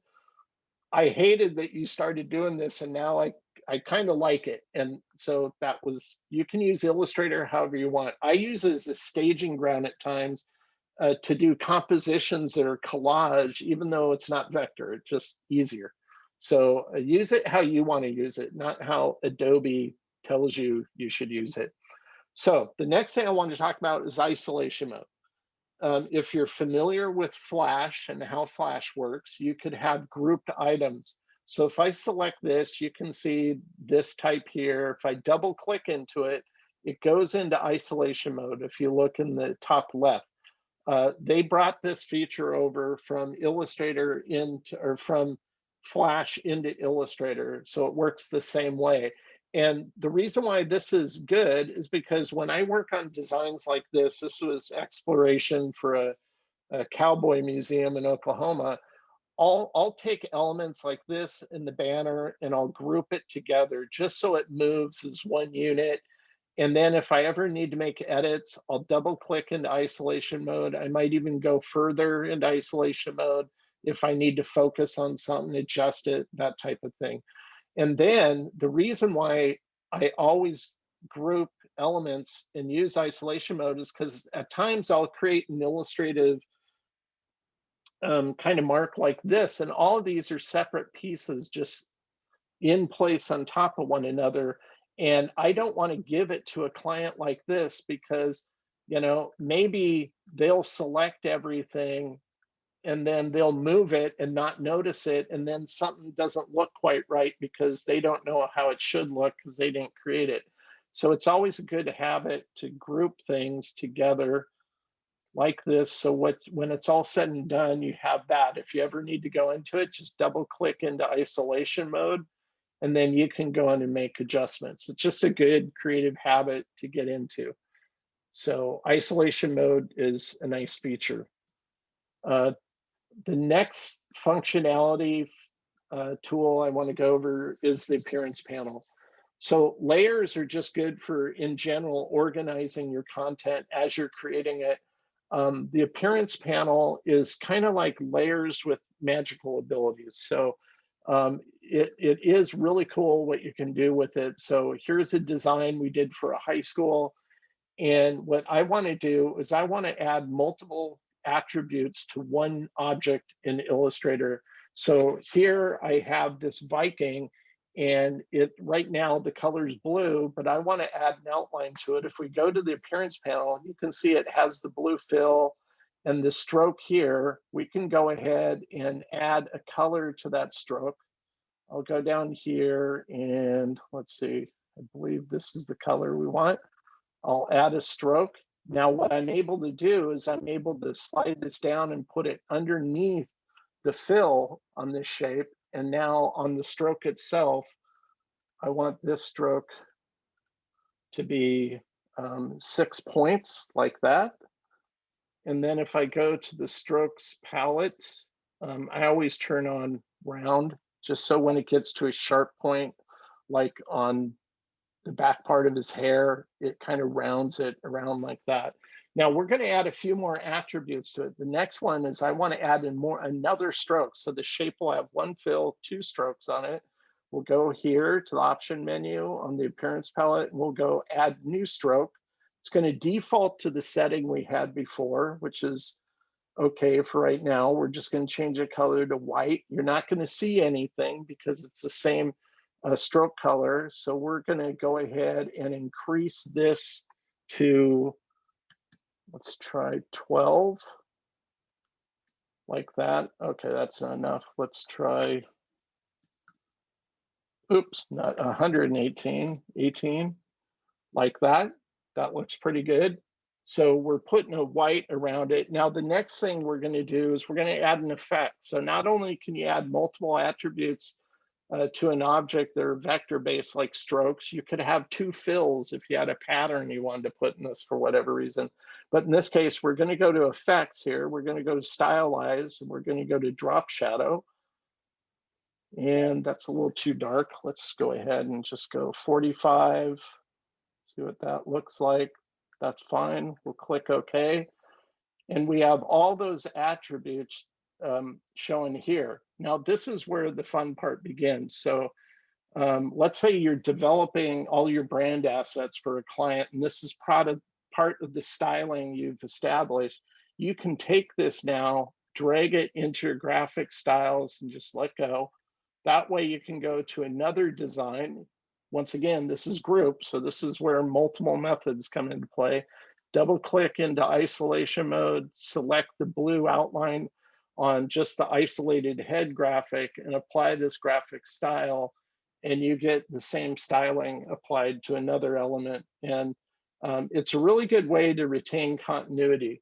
I hated that you started doing this, and now I kind of like it. And so that was, you can use Illustrator however you want. I use it as a staging ground at times to do compositions that are collage, even though it's not vector, it's just easier. So use it how you want to use it, not how Adobe tells you you should use it. So the next thing I want to talk about is isolation mode. If you're familiar with Flash and how Flash works, you could have grouped items. So if I select this, you can see this type here. If I double click into it, it goes into isolation mode. If you look in the top left, they brought this feature over from Illustrator into, or from Flash into Illustrator. So it works the same way. And the reason why this is good is because when I work on designs like this was exploration for a cowboy museum in Oklahoma. I'll take elements like this in the banner and I'll group it together just so it moves as one unit. And then if I ever need to make edits, I'll double click into isolation mode. I might even go further into isolation mode if I need to focus on something, adjust it, that type of thing. And then the reason why I always group elements and use isolation mode is because at times I'll create an illustrative kind of mark like this, and all of these are separate pieces just in place on top of one another. And I don't want to give it to a client like this because, you know, maybe they'll select everything and then they'll move it and not notice it, and then something doesn't look quite right because they don't know how it should look because they didn't create it. So it's always a good habit to group things together like this. So when it's all said and done, you have that. If you ever need to go into it, just double click into isolation mode, and then you can go in and make adjustments. It's just a good creative habit to get into. So isolation mode is a nice feature. The next functionality tool I want to go over is the appearance panel. So layers are just good for, in general, organizing your content as you're creating it. The appearance panel is kind of like layers with magical abilities. So it is really cool what you can do with it. So here's a design we did for a high school. And what I want to do is I want to add multiple attributes to one object in Illustrator. So here I have this Viking, and it right now the color is blue, but I want to add an outline to it. If we go to the appearance panel, you can see it has the blue fill and the stroke here. We can go ahead and add a color to that stroke. I'll go down here and let's see, I believe this is the color we want. I'll add a stroke. Now what I'm able to do is I'm able to slide this down and put it underneath the fill on this shape. And now on the stroke itself, I want this stroke to be 6 points like that. And then if I go to the strokes palette, I always turn on round, just so when it gets to a sharp point, like on the back part of his hair, it kind of rounds it around like that. Now we're going to add a few more attributes to it. The next one is I want to add in another stroke. So the shape will have one fill, 2 strokes on it. We'll go here to the option menu on the appearance palette, and we'll go add new stroke. It's going to default to the setting we had before, which is okay for right now. We're just going to change the color to white. You're not going to see anything because it's the same stroke color. So we're going to go ahead and increase this to, let's try 12, like that. Okay, that's not enough. Let's try, oops, not 118, 18, like that. That looks pretty good. So we're putting a white around it. Now, the next thing we're going to do is we're going to add an effect. So not only can you add multiple attributes to an object that are vector-based like strokes, you could have two fills if you had a pattern you wanted to put in this for whatever reason. But in this case, we're going to go to effects here. We're going to go to stylize, and we're going to go to drop shadow. And that's a little too dark. Let's go ahead and just go 45. See what that looks like. That's fine. We'll click OK. And we have all those attributes shown here. Now, this is where the fun part begins. So let's say you're developing all your brand assets for a client, and this is part of the styling you've established. You can take this now, drag it into your graphic styles, and just let go. That way you can go to another design. Once again, this is group, so this is where multiple methods come into play. Double click into isolation mode, select the blue outline on just the isolated head graphic and apply this graphic style, and you get the same styling applied to another element. And it's a really good way to retain continuity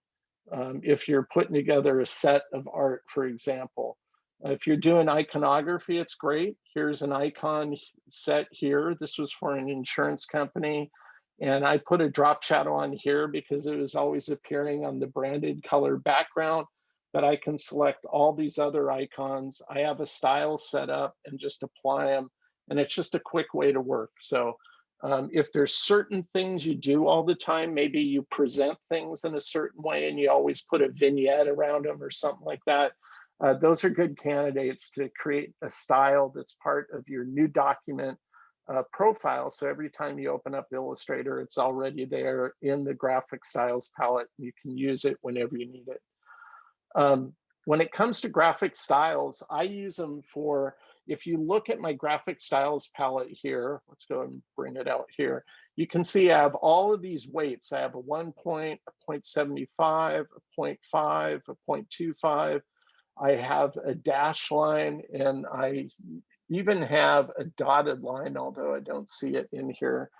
if you're putting together a set of art, for example. If you're doing iconography, it's great. Here's an icon set here. This was for an insurance company. And I put a drop shadow on here because it was always appearing on the branded color background. But I can select all these other icons. I have a style set up and just apply them. And it's just a quick way to work. So if there's certain things you do all the time, maybe you present things in a certain way and you always put a vignette around them or something like that. Those are good candidates to create a style that's part of your new document profile. So every time you open up Illustrator, it's already there in the graphic styles palette. You can use it whenever you need it. When it comes to graphic styles, I use them for, if you look at my graphic styles palette here, let's go and bring it out here. You can see I have all of these weights. I have a 1 point, a 0.75, a 0.5, a 0.25. I have a dash line, and I even have a dotted line, although I don't see it in here.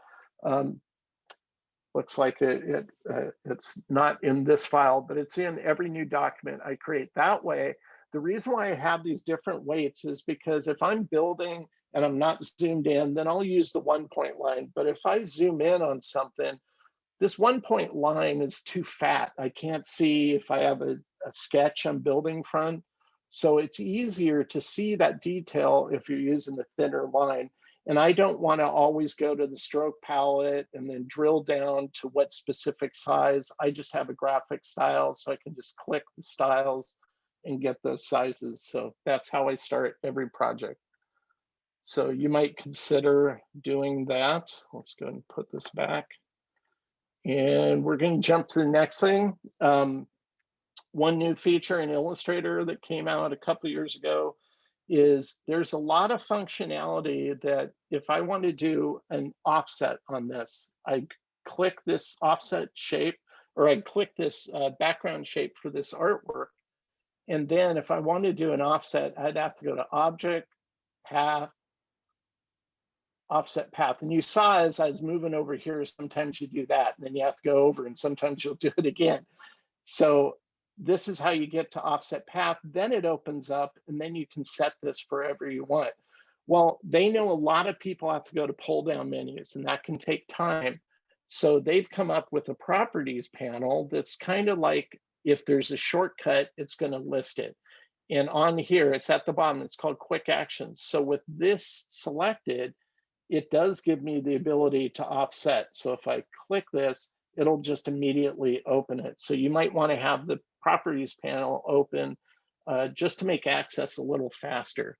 Looks like it's not in this file, but it's in every new document I create. That way, the reason why I have these different weights is because if I'm building and I'm not zoomed in, then I'll use the 1 point line. But if I zoom in on something, this 1 point line is too fat. I can't see if I have a sketch I'm building from. So it's easier to see that detail if you're using the thinner line. And I don't want to always go to the stroke palette and then drill down to what specific size. I just have a graphic style, so I can just click the styles and get those sizes. So that's how I start every project. So you might consider doing that. Let's go and put this back. And we're going to jump to the next thing. One new feature in Illustrator that came out a couple of years ago is there's a lot of functionality that if I want to do an offset on this, I click this offset shape, or I click this background shape for this artwork. And then if I want to do an offset, I'd have to go to Object, Path, Offset Path. And you saw as I was moving over here, sometimes you do that, and then you have to go over, and sometimes you'll do it again. So this is how you get to offset path. Then it opens up, and then you can set this forever you want. Well, they know a lot of people have to go to pull down menus, and that can take time. So they've come up with a properties panel that's kind of like, if there's a shortcut, it's going to list it. And on here, it's at the bottom, it's called quick actions. So with this selected, it does give me the ability to offset. So if I click this, it'll just immediately open it. So you might want to have the properties panel open just to make access a little faster.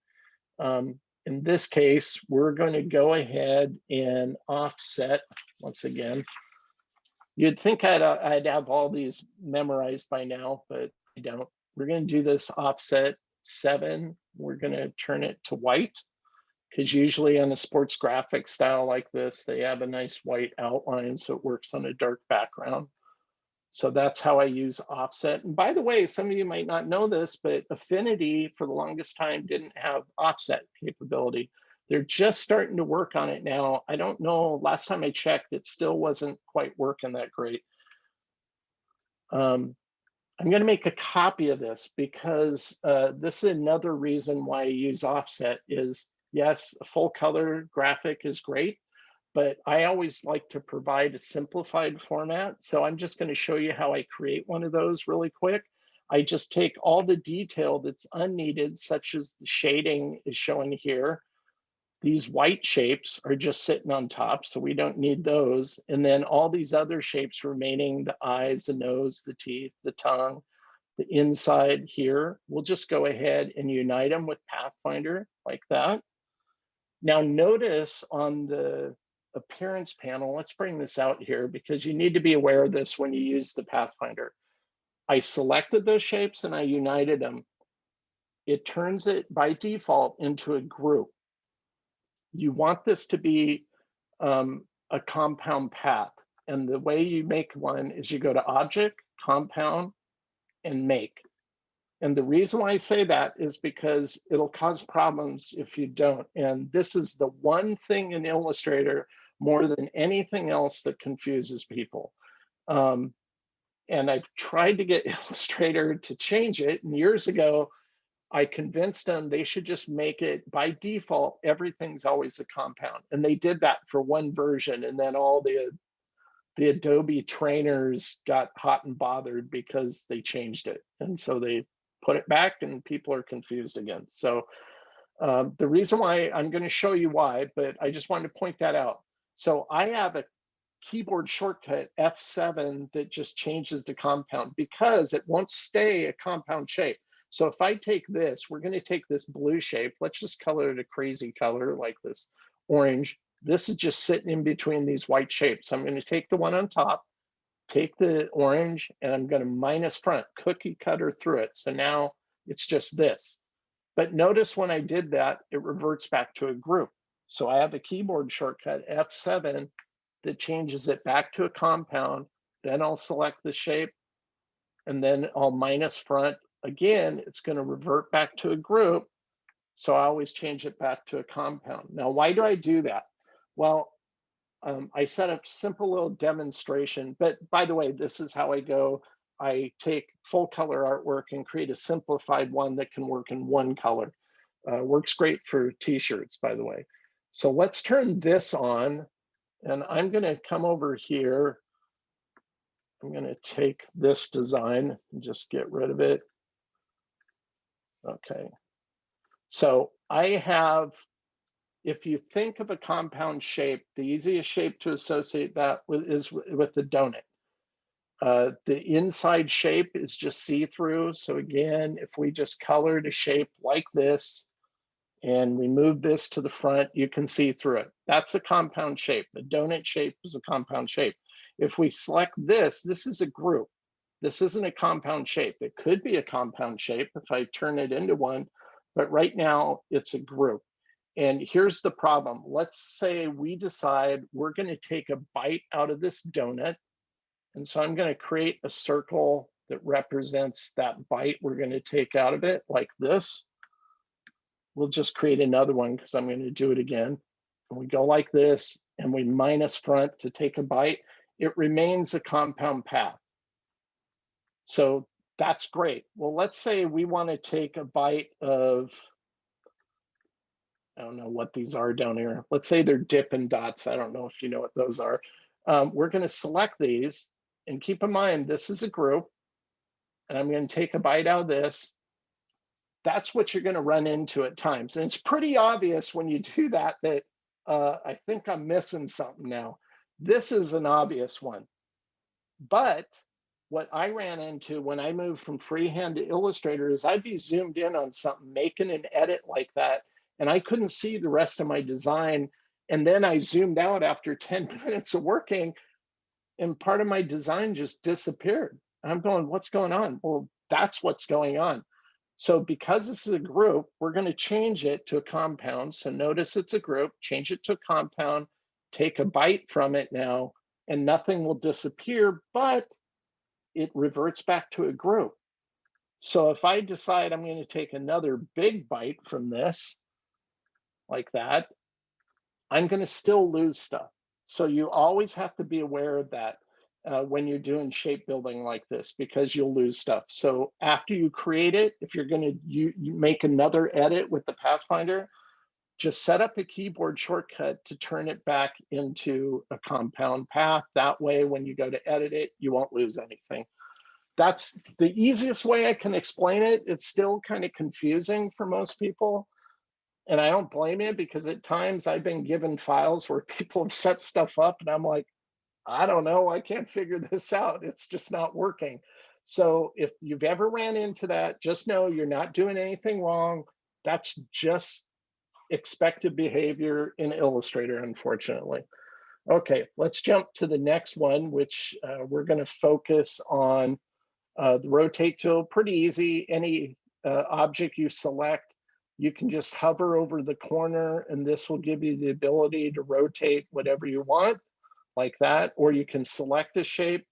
In this case, we're going to go ahead and offset once again. You'd think I'd have all these memorized by now, but I don't. We're going to do this offset 7. We're going to turn it to white, because usually on a sports graphic style like this, they have a nice white outline, so it works on a dark background. So that's how I use offset. And by the way, some of you might not know this, but Affinity for the longest time didn't have offset capability. They're just starting to work on it now. I don't know, last time I checked, it still wasn't quite working that great. I'm going to make a copy of this because this is another reason why I use offset is, yes, a full color graphic is great, but I always like to provide a simplified format. So I'm just going to show you how I create one of those really quick. I just take all the detail that's unneeded, such as the shading is showing here. These white shapes are just sitting on top, so we don't need those. And then all these other shapes remaining, the eyes, the nose, the teeth, the tongue, the inside here, we'll just go ahead and unite them with Pathfinder like that. Now notice on the appearance panel, let's bring this out here because you need to be aware of this when you use the Pathfinder. I selected those shapes and I united them. It turns it by default into a group. You want this to be a compound path. And the way you make one is you go to Object, Compound, and Make. And the reason why I say that is because it'll cause problems if you don't. And this is the one thing in Illustrator more than anything else that confuses people. And I've tried to get Illustrator to change it. And years ago, I convinced them they should just make it by default, everything's always a compound. And they did that for one version. And then all the Adobe trainers got hot and bothered because they changed it. And so they put it back and people are confused again. So the reason why, I'm going to show you why, but I just wanted to point that out. So I have a keyboard shortcut F7 that just changes to compound because it won't stay a compound shape. So if I take this, we're going to take this blue shape. Let's just color it a crazy color like this orange. This is just sitting in between these white shapes. I'm going to take the one on top, take the orange, and I'm going to minus front, cookie cutter through it. So now it's just this. But notice when I did that, it reverts back to a group. So I have a keyboard shortcut F7 that changes it back to a compound. Then I'll select the shape and then I'll minus front. Again, it's going to revert back to a group. So I always change it back to a compound. Now, why do I do that? Well, I set up a simple little demonstration, but by the way, this is how I go. I take full color artwork and create a simplified one that can work in one color. Works great for t-shirts, by the way. So let's turn this on and I'm going to come over here. I'm going to take this design and just get rid of it. Okay. So I have, if you think of a compound shape, the easiest shape to associate that with is with the donut. The inside shape is just see-through. So again, if we just colored a shape like this and we move this to the front, you can see through it. That's a compound shape. The donut shape is a compound shape. If we select this, this is a group. This isn't a compound shape. It could be a compound shape if I turn it into one, but right now it's a group. And here's the problem. Let's say we decide we're going to take a bite out of this donut. And so I'm going to create a circle that represents that bite we're going to take out of it, like this. We'll just create another one because I'm going to do it again. And we go like this, and we minus front to take a bite. It remains a compound path. So that's great. Well, let's say we want to take a bite of, I don't know what these are down here. Let's say they're Dippin' Dots. I don't know if you know what those are. We're going to select these and keep in mind, this is a group and I'm going to take a bite out of this. That's what you're going to run into at times. And it's pretty obvious when you do that, that I think I'm missing something now. This is an obvious one. But what I ran into when I moved from freehand to Illustrator is I'd be zoomed in on something, making an edit like that, and I couldn't see the rest of my design. And then I zoomed out after 10 minutes of working, and part of my design just disappeared. I'm going, what's going on? Well, That's what's going on. So because this is a group, we're going to change it to a compound. So notice it's a group, change it to a compound, take a byte from it now, and nothing will disappear, but it reverts back to a group. So if I decide I'm going to take another big byte from this, like that, I'm going to still lose stuff. So you always have to be aware of that when you're doing shape building like this, because you'll lose stuff. So after you create it, if you're going to you make another edit with the Pathfinder, just set up a keyboard shortcut to turn it back into a compound path. That way, when you go to edit it, you won't lose anything. That's the easiest way I can explain it. It's still kind of confusing for most people. And I don't blame you, because at times I've been given files where people have set stuff up and I'm like, I don't know, I can't figure this out. It's just not working. So if you've ever ran into that, just know you're not doing anything wrong. That's just expected behavior in Illustrator, unfortunately. Okay, let's jump to the next one, which we're going to focus on the rotate tool. Pretty easy. Any object you select, you can just hover over the corner and this will give you the ability to rotate whatever you want, like that. Or you can select a shape,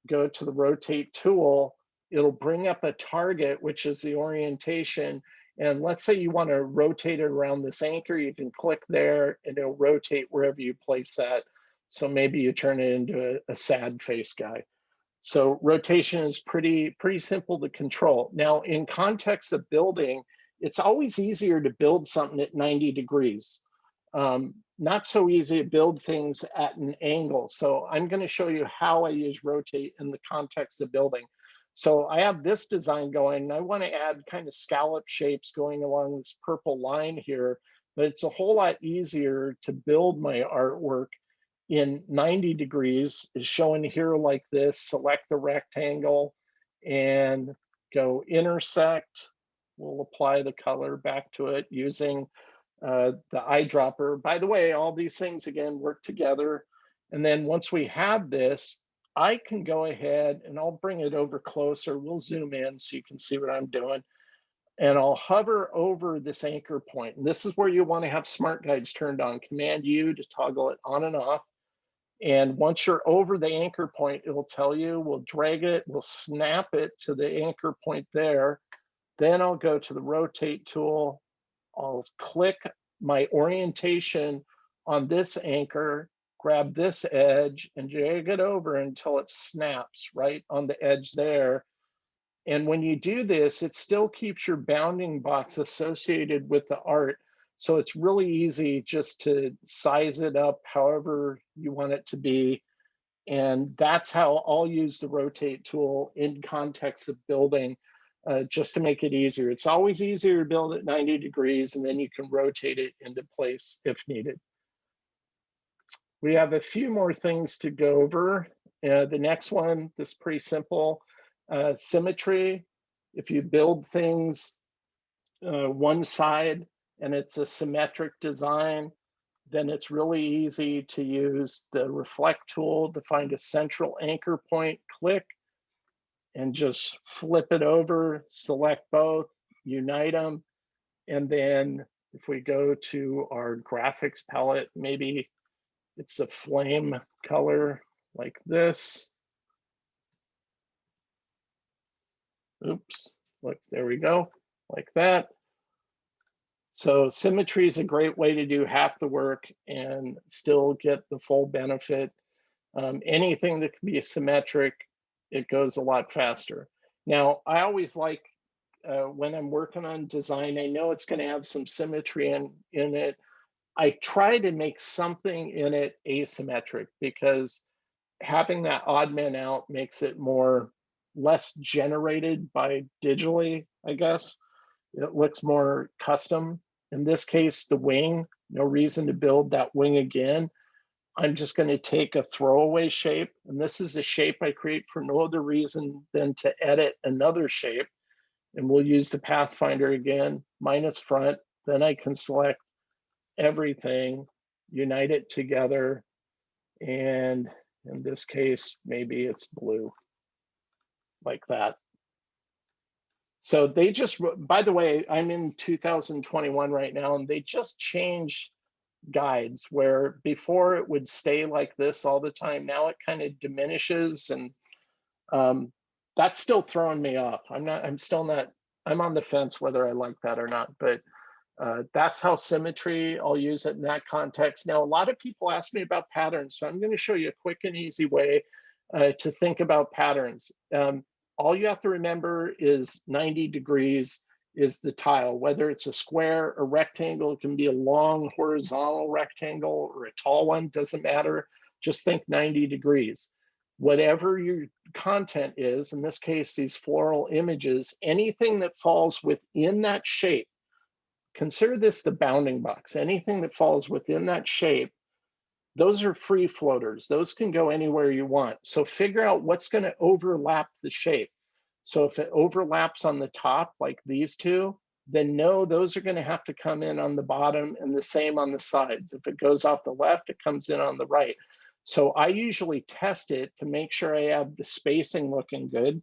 go to the rotate tool. It'll bring up a target, which is the orientation. And let's say you want to rotate it around this anchor, you can click there and it'll rotate wherever you place that. So maybe you turn it into a sad face guy. So rotation is pretty simple to control. Now, in context of building, it's always easier to build something at 90 degrees. Not so easy to build things at an angle. So I'm going to show you how I use rotate in the context of building. So I have this design going, and I want to add kind of scallop shapes going along this purple line here, but it's a whole lot easier to build my artwork in 90 degrees, is shown here like this. Select the rectangle and go intersect. We'll apply the color back to it using the eyedropper. By the way, all these things again work together. And then once we have this, I can go ahead and I'll bring it over closer. We'll zoom in so you can see what I'm doing. And I'll hover over this anchor point. And this is where you want to have smart guides turned on. Command U to toggle it on and off. And once you're over the anchor point, it will tell you. We'll drag it, we'll snap it to the anchor point there. Then I'll go to the rotate tool. I'll click my orientation on this anchor, grab this edge and drag it over until it snaps right on the edge there. And when you do this, it still keeps your bounding box associated with the art. So it's really easy just to size it up however you want it to be. And that's how I'll use the rotate tool in context of building, just to make it easier. It's always easier to build at 90 degrees, and then you can rotate it into place if needed. We have a few more things to go over. The next one, this is pretty simple. Symmetry. If you build things one side and it's a symmetric design, then it's really easy to use the reflect tool to find a central anchor point, click, and just flip it over, select both, unite them. And then if we go to our graphics palette, maybe it's a flame color like this. Oops, look, there we go, like that. So symmetry is a great way to do half the work and still get the full benefit. Anything that can be symmetric, it goes a lot faster. Now, I always like when I'm working on design, I know it's going to have some symmetry in it. I try to make something in it asymmetric, because having that odd man out makes it less generated by digitally, I guess. It looks more custom. In this case, the wing, no reason to build that wing again. I'm just going to take a throwaway shape, and this is a shape I create for no other reason than to edit another shape. And we'll use the Pathfinder again, minus front. Then I can select everything, unite it together, and in this case, maybe it's blue, like that. So they just, by the way, I'm in 2021 right now, and they just changed guides where before it would stay like this all the time. Now it kind of diminishes, and that's still throwing me off. I'm still not, I'm on the fence whether I like that or not, but that's how symmetry, I'll use it in that context. Now, a lot of people ask me about patterns, so I'm going to show you a quick and easy way to think about patterns. All you have to remember is 90 degrees is the tile, whether it's a square or rectangle. It can be a long horizontal rectangle or a tall one, doesn't matter. Just think 90 degrees. Whatever your content is, in this case, these floral images, anything that falls within that shape, consider this the bounding box. Anything that falls within that shape, those are free floaters. Those can go anywhere you want. So figure out what's going to overlap the shape. So if it overlaps on the top, like these two, then no, those are going to have to come in on the bottom, and the same on the sides. If it goes off the left, it comes in on the right. So I usually test it to make sure I have the spacing looking good.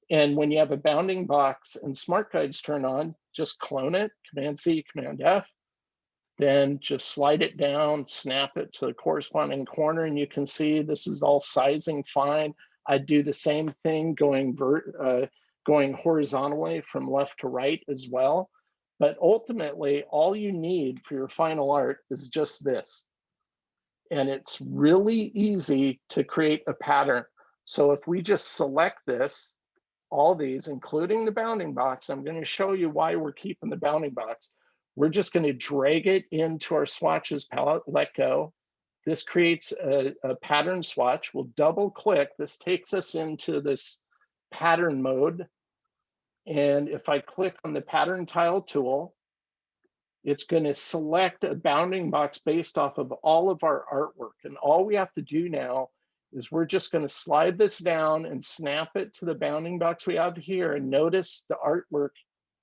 And when you have a bounding box and smart guides turn on, just clone it, Command C, Command F, then just slide it down, snap it to the corresponding corner, and you can see this is all sizing fine. I do the same thing going horizontally from left to right as well. But ultimately, all you need for your final art is just this. And it's really easy to create a pattern. So if we just select this, all these, including the bounding box, I'm going to show you why we're keeping the bounding box. We're just going to drag it into our swatches palette, let go. This creates a pattern swatch. We'll double click. This takes us into this pattern mode. And if I click on the pattern tile tool, it's going to select a bounding box based off of all of our artwork. And all we have to do now is we're just going to slide this down and snap it to the bounding box we have here. And notice the artwork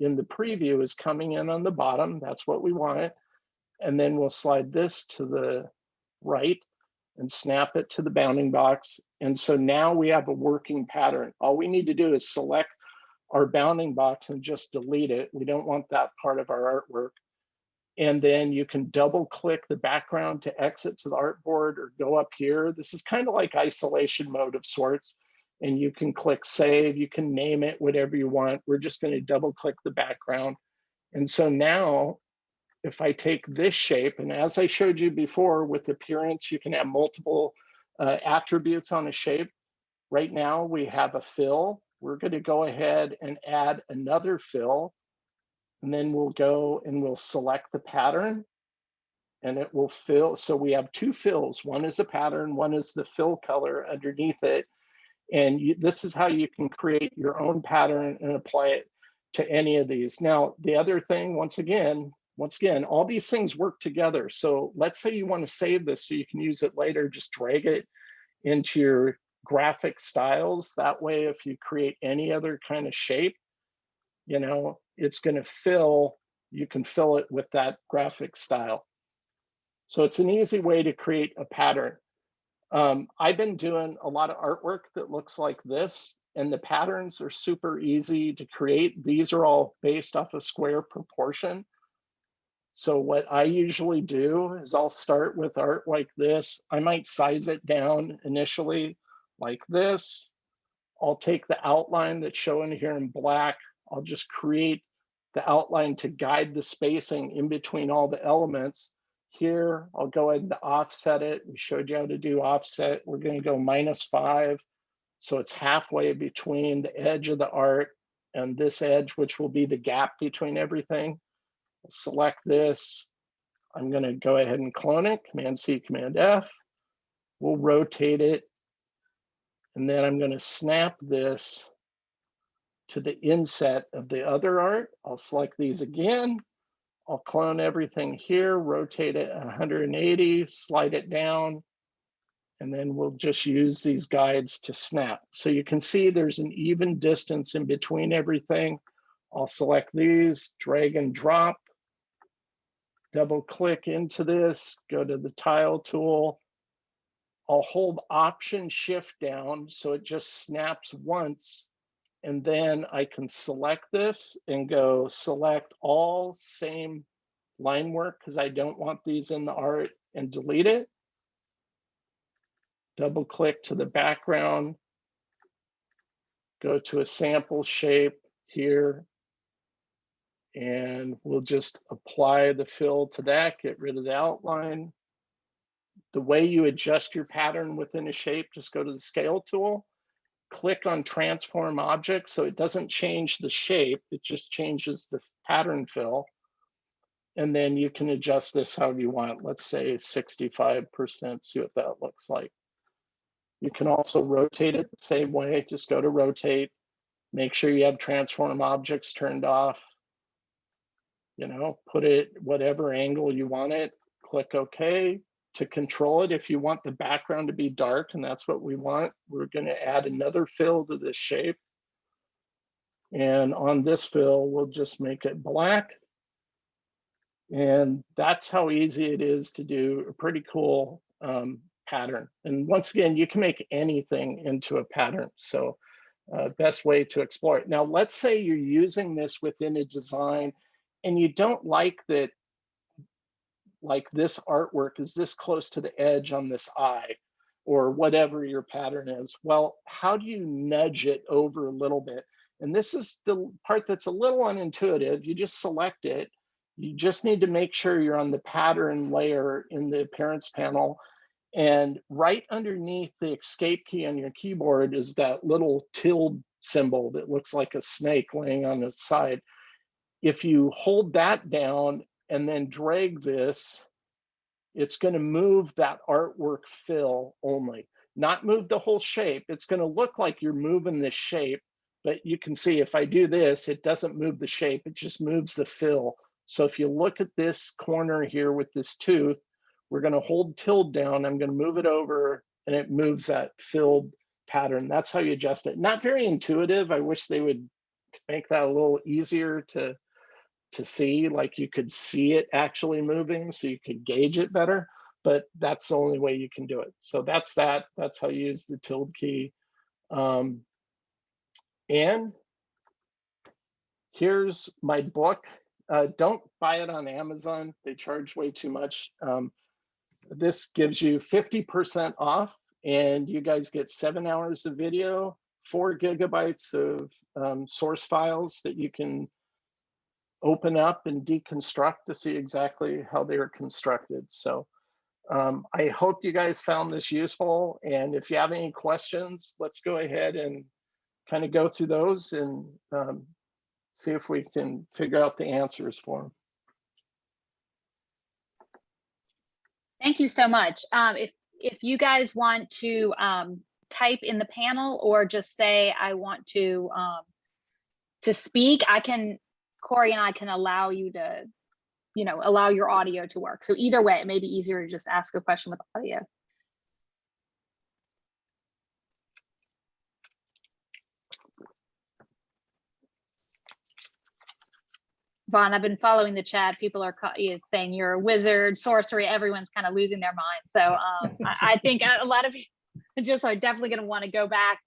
in the preview is coming in on the bottom. That's what we want. And then we'll slide this to the right and snap it to the bounding box. And so now we have a working pattern. All we need to do is select our bounding box and just delete it. We don't want that part of our artwork. And then you can double click the background to exit to the artboard or go up here. This is kind of like isolation mode of sorts. And you can click save, you can name it whatever you want. We're just going to double click the background. And so now if I take this shape, and as I showed you before with appearance, you can have multiple attributes on a shape. Right now we have a fill. We're going to go ahead and add another fill. And then we'll go and we'll select the pattern and it will fill. So we have two fills. One is a pattern, one is the fill color underneath it. And this is how you can create your own pattern and apply it to any of these. Now, the other thing, once again, all these things work together. So let's say you want to save this so you can use it later, just drag it into your graphic styles. That way, if you create any other kind of shape, you know, it's going to fill, you can fill it with that graphic style. So it's an easy way to create a pattern. I've been doing a lot of artwork that looks like this, and the patterns are super easy to create. These are all based off a square proportion. So what I usually do is I'll start with art like this. I might size it down initially like this. I'll take the outline that's shown here in black. I'll just create the outline to guide the spacing in between all the elements. Here, I'll go ahead and offset it. We showed you how to do offset. We're going to go -5. So it's halfway between the edge of the art and this edge, which will be the gap between everything. I'll select this. I'm going to go ahead and clone it, Command C, Command F. We'll rotate it. And then I'm going to snap this to the inset of the other art. I'll select these again. I'll clone everything here, rotate it 180, slide it down, and then we'll just use these guides to snap. So you can see there's an even distance in between everything. I'll select these, drag and drop, double click into this, go to the tile tool. I'll hold Option Shift down so it just snaps once And then I can select this and go select all same line work because I don't want these in the art, and delete it. Double click to the background, go to a sample shape here, and we'll just apply the fill to that, get rid of the outline. The way you adjust your pattern within a shape, just go to the scale tool, click on transform object so it doesn't change the shape, it just changes the pattern fill. And then you can adjust this however you want. Let's say 65%, see what that looks like. You can also rotate it the same way. Just go to rotate, make sure you have transform objects turned off. You know, put it whatever angle you want it, click OK. To control it, if you want the background to be dark, and that's what we want, we're going to add another fill to this shape. And on this fill, we'll just make it black. And that's how easy it is to do a pretty cool pattern. And once again, you can make anything into a pattern. So best way to explore it. Now, let's say you're using this within a design and you don't like that, like this artwork is this close to the edge on this eye or whatever your pattern is. Well, how do you nudge it over a little bit? And this is the part that's a little unintuitive. You just select it. You just need to make sure you're on the pattern layer in the appearance panel. And right underneath the escape key on your keyboard is that little tilde symbol that looks like a snake laying on its side. If you hold that down and then drag this, it's going to move that artwork fill only, not move the whole shape. It's going to look like you're moving this shape, but you can see if I do this, it doesn't move the shape, it just moves the fill. So if you look at this corner here with this tooth, we're going to hold tilde down, I'm going to move it over, and it moves that filled pattern. That's how you adjust it. Not very intuitive. I wish they would make that a little easier to see, like you could see it actually moving so you could gauge it better, but that's the only way you can do it. So that's that. That's how you use the tilde key. And here's my book. Don't buy it on Amazon. They charge way too much. This gives you 50% off, and you guys get 7 hours of video, 4 gigabytes of source files that you can open up and deconstruct to see exactly how they are constructed. So I hope you guys found this useful. And if you have any questions, let's go ahead and kind of go through those and see if we can figure out the answers for them. Thank you so much. If you guys want to type in the panel or just say, I want to speak, Corey and I can allow you to, allow your audio to work. So either way, it may be easier to just ask a question with audio. Vaughn, I've been following the chat. People are saying you're a wizard, sorcery. Everyone's kind of losing their mind. So I think a lot of people just are definitely going to want to go back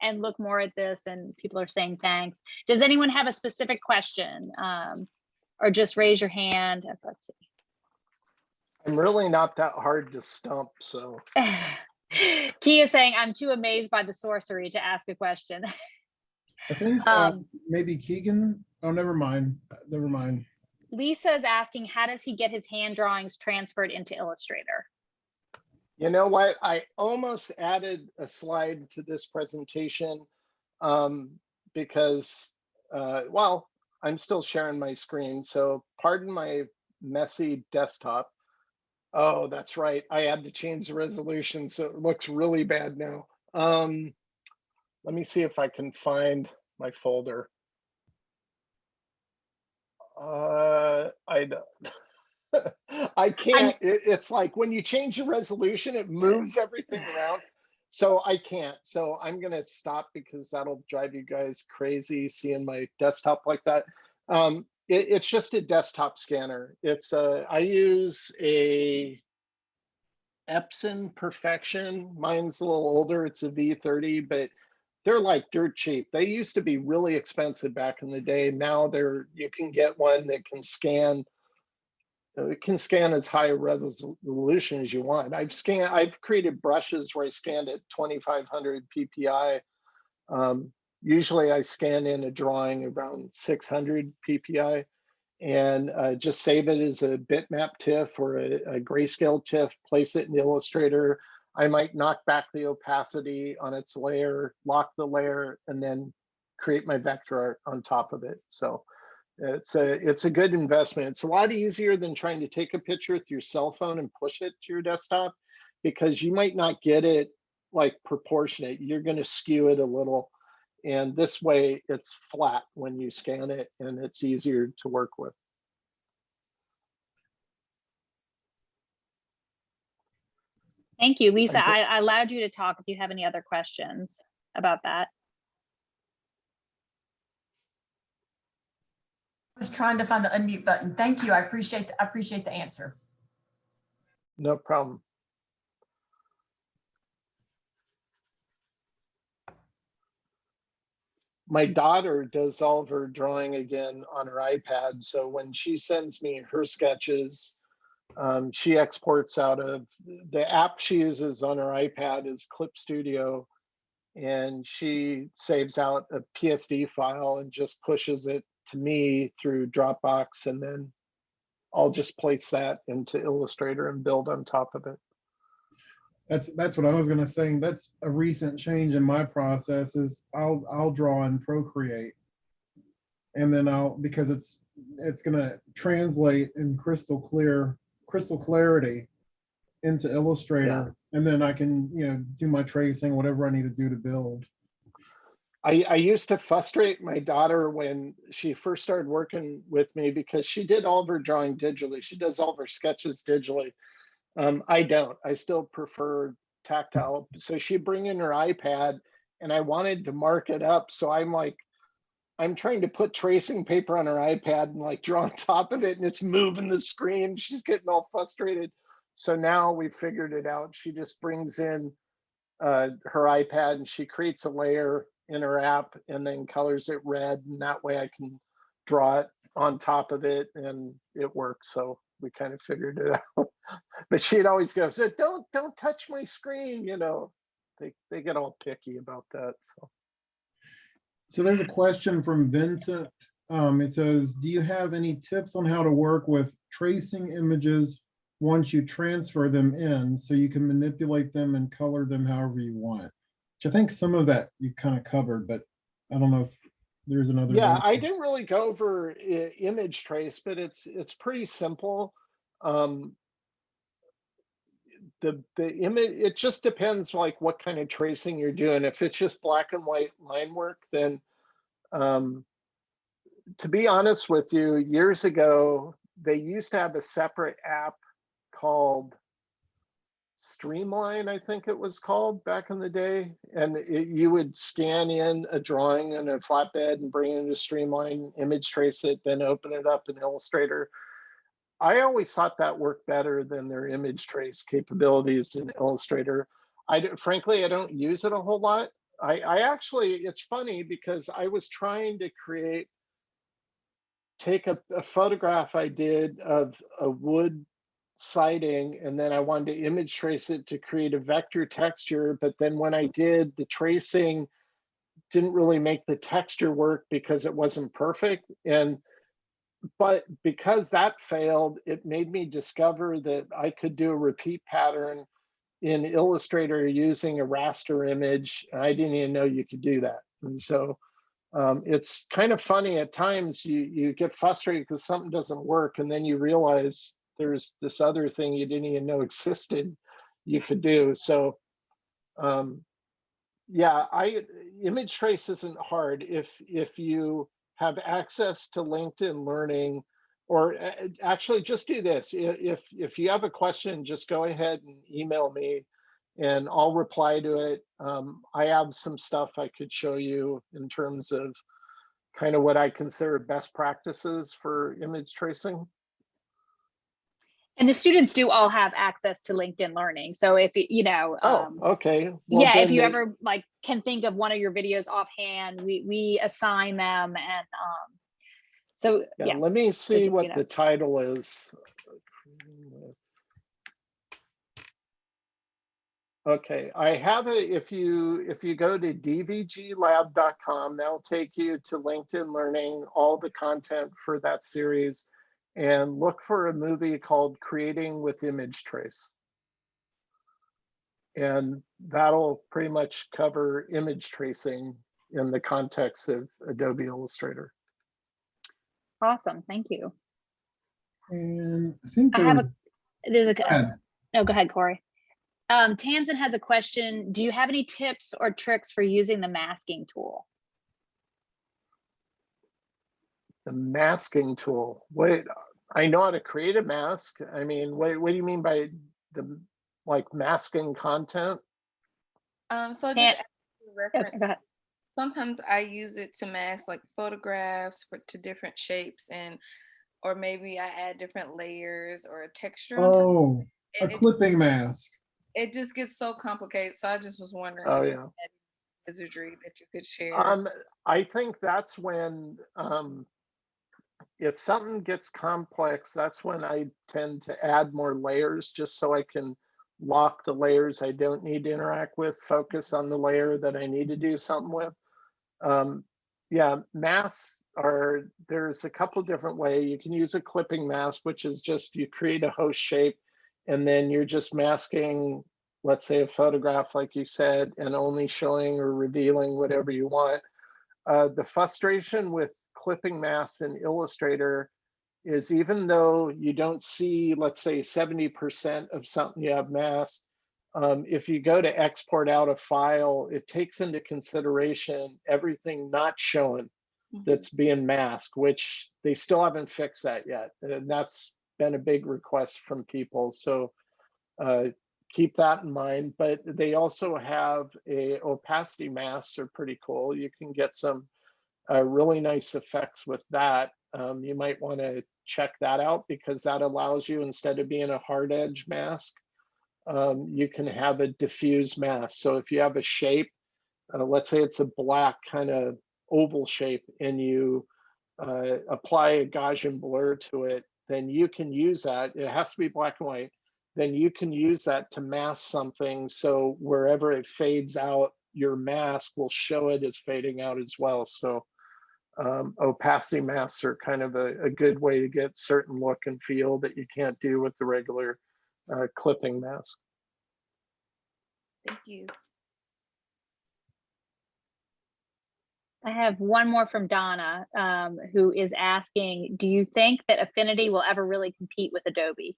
and look more at this. And people are saying thanks. Does anyone have a specific question? Or just raise your hand. Let's see. I'm really not that hard to stump, so. Key is saying, I'm too amazed by the sorcery to ask a question. I think maybe Keegan. Oh, never mind. Never mind. Lisa is asking, how does he get his hand drawings transferred into Illustrator? You know what? I almost added a slide to this presentation because, well, I'm still sharing my screen. So pardon my messy desktop. Oh, that's right. I had to change the resolution, so it looks really bad now. Let me see if I can find my folder. I can't. It's like when you change the resolution, it moves everything around. So I can't. So I'm going to stop because that'll drive you guys crazy seeing my desktop like that. It's just a desktop scanner. It's I use a Epson Perfection. Mine's a little older. It's a V30, but they're like dirt cheap. They used to be really expensive back in the day. Now you can get one that can scan. It can scan as high a resolution as you want. I've created brushes where I scanned at 2500 PPI. Usually I scan in a drawing around 600 PPI and just save it as a bitmap TIFF or a grayscale TIFF, place it in Illustrator. I might knock back the opacity on its layer, lock the layer, and then create my vector art on top of it. So it's a good investment. It's a lot easier than trying to take a picture with your cell phone and push it to your desktop, because you might not get it like proportionate. You're going to skew it a little. And this way it's flat when you scan it and it's easier to work with. Thank you, Lisa. I allowed you to talk if you have any other questions about that. I was trying to find the unmute button. Thank you. I appreciate the answer. No problem. My daughter does all of her drawing again on her iPad. So when she sends me her sketches, she exports out of the app she uses on her iPad is Clip Studio, and she saves out a PSD file and just pushes it to me through Dropbox, and then I'll just place that into Illustrator and build on top of it. That's what I was gonna say. That's a recent change in my process. Is I'll draw in Procreate, and then because it's gonna translate in crystal clarity into Illustrator, and then I can do my tracing, whatever I need to do to build. I used to frustrate my daughter when she first started working with me, because she did all of her drawing digitally. She does all of her sketches digitally. I don't. I still prefer tactile. So she'd bring in her iPad and I wanted to mark it up. So I'm trying to put tracing paper on her iPad and like draw on top of it, and it's moving the screen. She's getting all frustrated. So now we figured it out. She just brings in her iPad and she creates a layer in her app and then colors it red. And that way I can draw it on top of it and it works. So we kind of figured it out. But she'd always go, so don't touch my screen. They get all picky about that. So there's a question from Vincent. It says, do you have any tips on how to work with tracing images once you transfer them in, so you can manipulate them and color them however you want? Which I think some of that you kind of covered, but I don't know if there's another. Yeah, I didn't really go over image trace, but it's pretty simple. The image, it just depends like what kind of tracing you're doing. If it's just black and white line work, then to be honest with you, years ago they used to have a separate app called Streamline, I think it was called back in the day, and you would scan in a drawing in a flatbed and bring it into Streamline, image trace it, then open it up in Illustrator. I always thought that worked better than their image trace capabilities in Illustrator. Frankly, I don't use it a whole lot. I actually, it's funny because I was trying to take a photograph I did of a wood siding, and then I wanted to image trace it to create a vector texture. But then when I did the tracing, didn't really make the texture work because it wasn't perfect. But because that failed, it made me discover that I could do a repeat pattern in Illustrator using a raster image. I didn't even know you could do that. And so it's kind of funny at times you get frustrated because something doesn't work, and then you realize there's this other thing you didn't even know existed you could do. So yeah, image trace isn't hard if you have access to LinkedIn Learning, or actually just do this. If you have a question, just go ahead and email me and I'll reply to it. I have some stuff I could show you in terms of kind of what I consider best practices for image tracing. And the students do all have access to LinkedIn Learning. So if you know, Okay. Well, yeah, if then you they- ever like can think of one of your videos offhand, we assign them, and so yeah. let me see just, what you know. the title is. Okay, I have it. If you go to dvglab.com, that'll take you to LinkedIn Learning, all the content for that series, and look for a movie called Creating with Image Trace. And that'll pretty much cover image tracing in the context of Adobe Illustrator. Awesome, thank you. And I think I there have was- there's a Go ahead. no, go ahead, Corey. Tamsin has a question. Do you have any tips or tricks for using the masking tool? The masking tool. Wait, I know how to create a mask. I mean, what do you mean by the like masking content? So Can't- just as a reference, Okay, go ahead. sometimes I use it to mask like photographs to different shapes, and or maybe I add different layers or a texture on top. Oh, a And clipping mask. it just gets so complicated. So I just was wondering Oh if you yeah. had wizardry that you could share. I think that's when if something gets complex, that's when I tend to add more layers just so I can lock the layers I don't need to interact with, focus on the layer that I need to do something with. Yeah, masks there's a couple different ways. You can use a clipping mask, which is just you create a host shape and then you're just masking, let's say a photograph, like you said, and only showing or revealing whatever you want. The frustration with clipping masks in Illustrator is even though you don't see, let's say 70% of something you have masked, if you go to export out a file, it takes into consideration everything not shown that's being masked, which they still haven't fixed that yet. And that's been a big request from people. So keep that in mind. But they also have a opacity masks are pretty cool. You can get some really nice effects with that. You might want to check that out because that allows you, instead of being a hard edge mask, you can have a diffuse mask. So if you have a shape, let's say it's a black kind of oval shape, and you apply a Gaussian blur to it, then you can use that. It has to be black and white. Then you can use that to mask something. So wherever it fades out, your mask will show it as fading out as well. So opacity masks are kind of a good way to get certain look and feel that you can't do with the regular clipping mask. Thank you. I have one more from Donna, who is asking, do you think that Affinity will ever really compete with Adobe?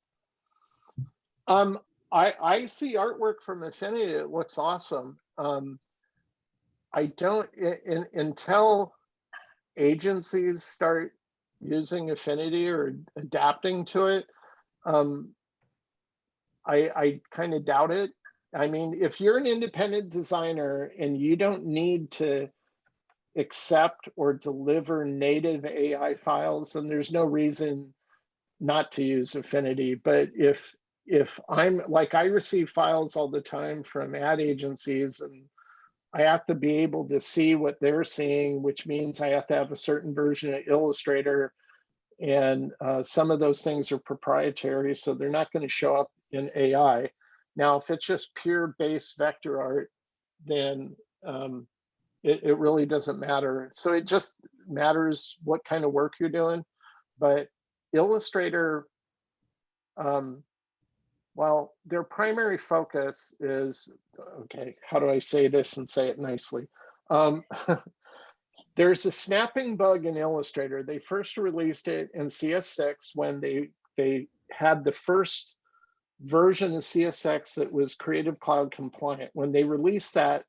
I see artwork from Affinity. It looks awesome. I don't, until agencies start using Affinity or adapting to it, I kind of doubt it. I mean, if you're an independent designer and you don't need to accept or deliver native AI files, then there's no reason not to use Affinity. But if I'm like, I receive files all the time from ad agencies, and I have to be able to see what they're seeing, which means I have to have a certain version of Illustrator. And some of those things are proprietary, so they're not going to show up in AI. Now, if it's just pure base vector art, then it really doesn't matter. So it just matters what kind of work you're doing. But Illustrator, well, their primary focus is, okay, how do I say this and say it nicely? There's a snapping bug in Illustrator. They first released it in CS6 when they had the first version of CSX that was Creative Cloud compliant. When they released that,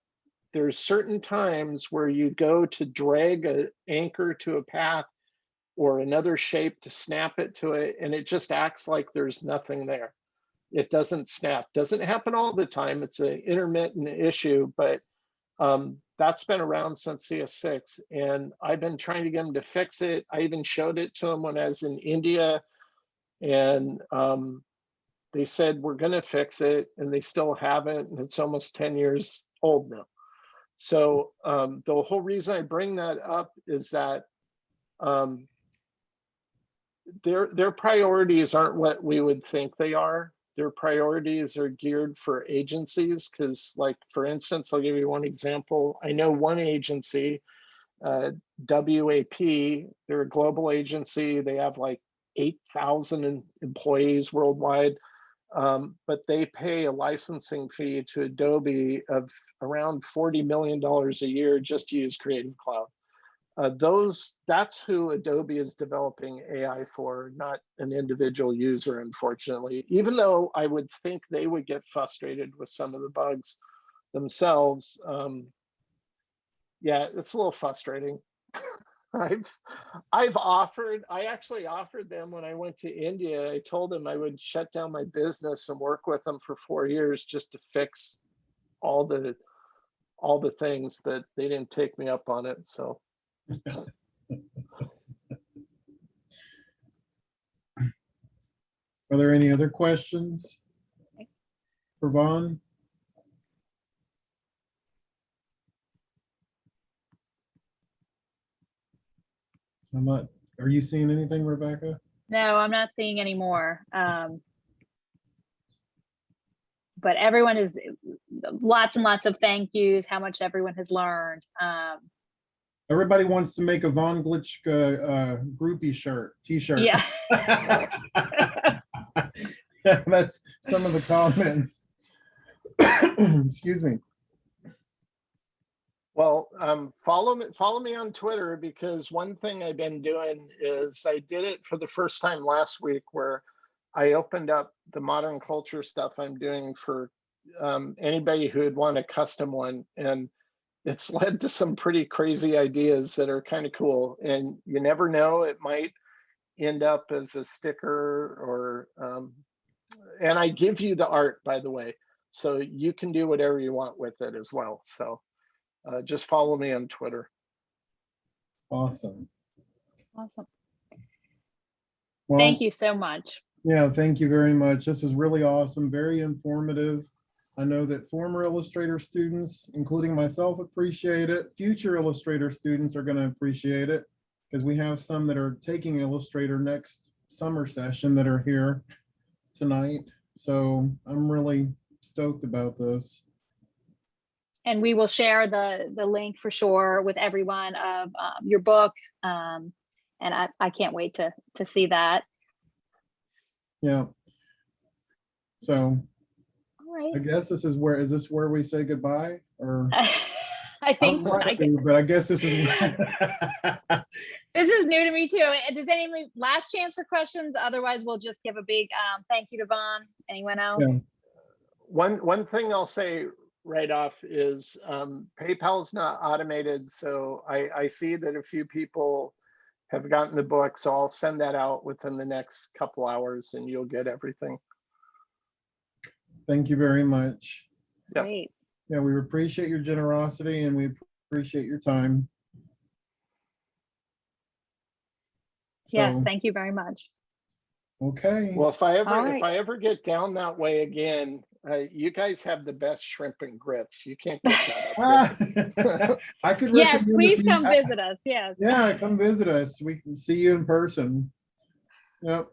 there's certain times where you go to drag an anchor to a path or another shape to snap it to it, and it just acts like there's nothing there. It doesn't snap. Doesn't happen all the time. It's an intermittent issue, but that's been around since CS6, and I've been trying to get them to fix it. I even showed it to them when I was in India, and They said we're going to fix it, and they still haven't, and it's almost 10 years old now. So the whole reason I bring that up is that their priorities aren't what we would think they are. Their priorities are geared for agencies, because, like, for instance, I'll give you one example. I know one agency, WAP, they're a global agency. They have like 8,000 employees worldwide, but they pay a licensing fee to Adobe of around $40 million a year just to use Creative Cloud. That's who Adobe is developing AI for, not an individual user, unfortunately. Even though I would think they would get frustrated with some of the bugs themselves. Yeah, it's a little frustrating. I actually offered them when I went to India. I told them I would shut down my business and work with them for 4 years just to fix all the things, but they didn't take me up on it. So. Are there any other questions for Vaughn? I'm not. Are you seeing anything, Rebecca? No, I'm not seeing any more. But everyone is lots and lots of thank yous, how much everyone has learned. Everybody wants to make a Von Glitschka groupie shirt, t-shirt. Yeah. That's some of the comments. Excuse me. Well, follow me on Twitter, because one thing I've been doing is I did it for the first time last week, where I opened up the modern culture stuff I'm doing for anybody who would want a custom one, and it's led to some pretty crazy ideas that are kind of cool. And you never know, it might end up as a sticker or and I give you the art, by the way, so you can do whatever you want with it as well. So just follow me on Twitter. Awesome. Awesome. Well, Thank you so much. Yeah, thank you very much. This was really awesome, very informative. I know that former Illustrator students, including myself, appreciate it. Future Illustrator students are going to appreciate it, because we have some that are taking Illustrator next summer session that are here tonight. So I'm really stoked about this. And we will share the link for sure with everyone of your book. And I can't wait to see that. Yeah. So All right. I guess is this where we say goodbye? Or I think so. but I guess this is This is new to me too. Does anyone last chance for questions? Otherwise, we'll just give a big thank you to Vaughn. Anyone else? Yeah. One thing I'll say right off is PayPal is not automated, so I see that a few people have gotten the book, so I'll send that out within the next couple hours, and you'll get everything. Thank you very much. Yep. Great. Yeah, we appreciate your generosity and we appreciate your time. Yes, So, thank you very much. okay. Well, if I right. ever get down that way again, you guys have the best shrimp and grits. You can't get that up here. I could Yes, recommend please if come visit us. Yes. Yeah, come visit us. We can see you in person. Yep.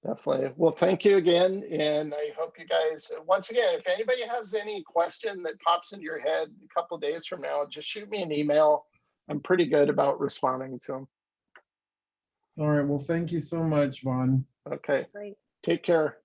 Definitely. Well, thank you again. And I hope you guys, once again, if anybody has any question that pops into your head a couple of days from now, just shoot me an email. I'm pretty good about responding to them. All right. Well, thank you so much, Vaughn. Okay. Great. Take care.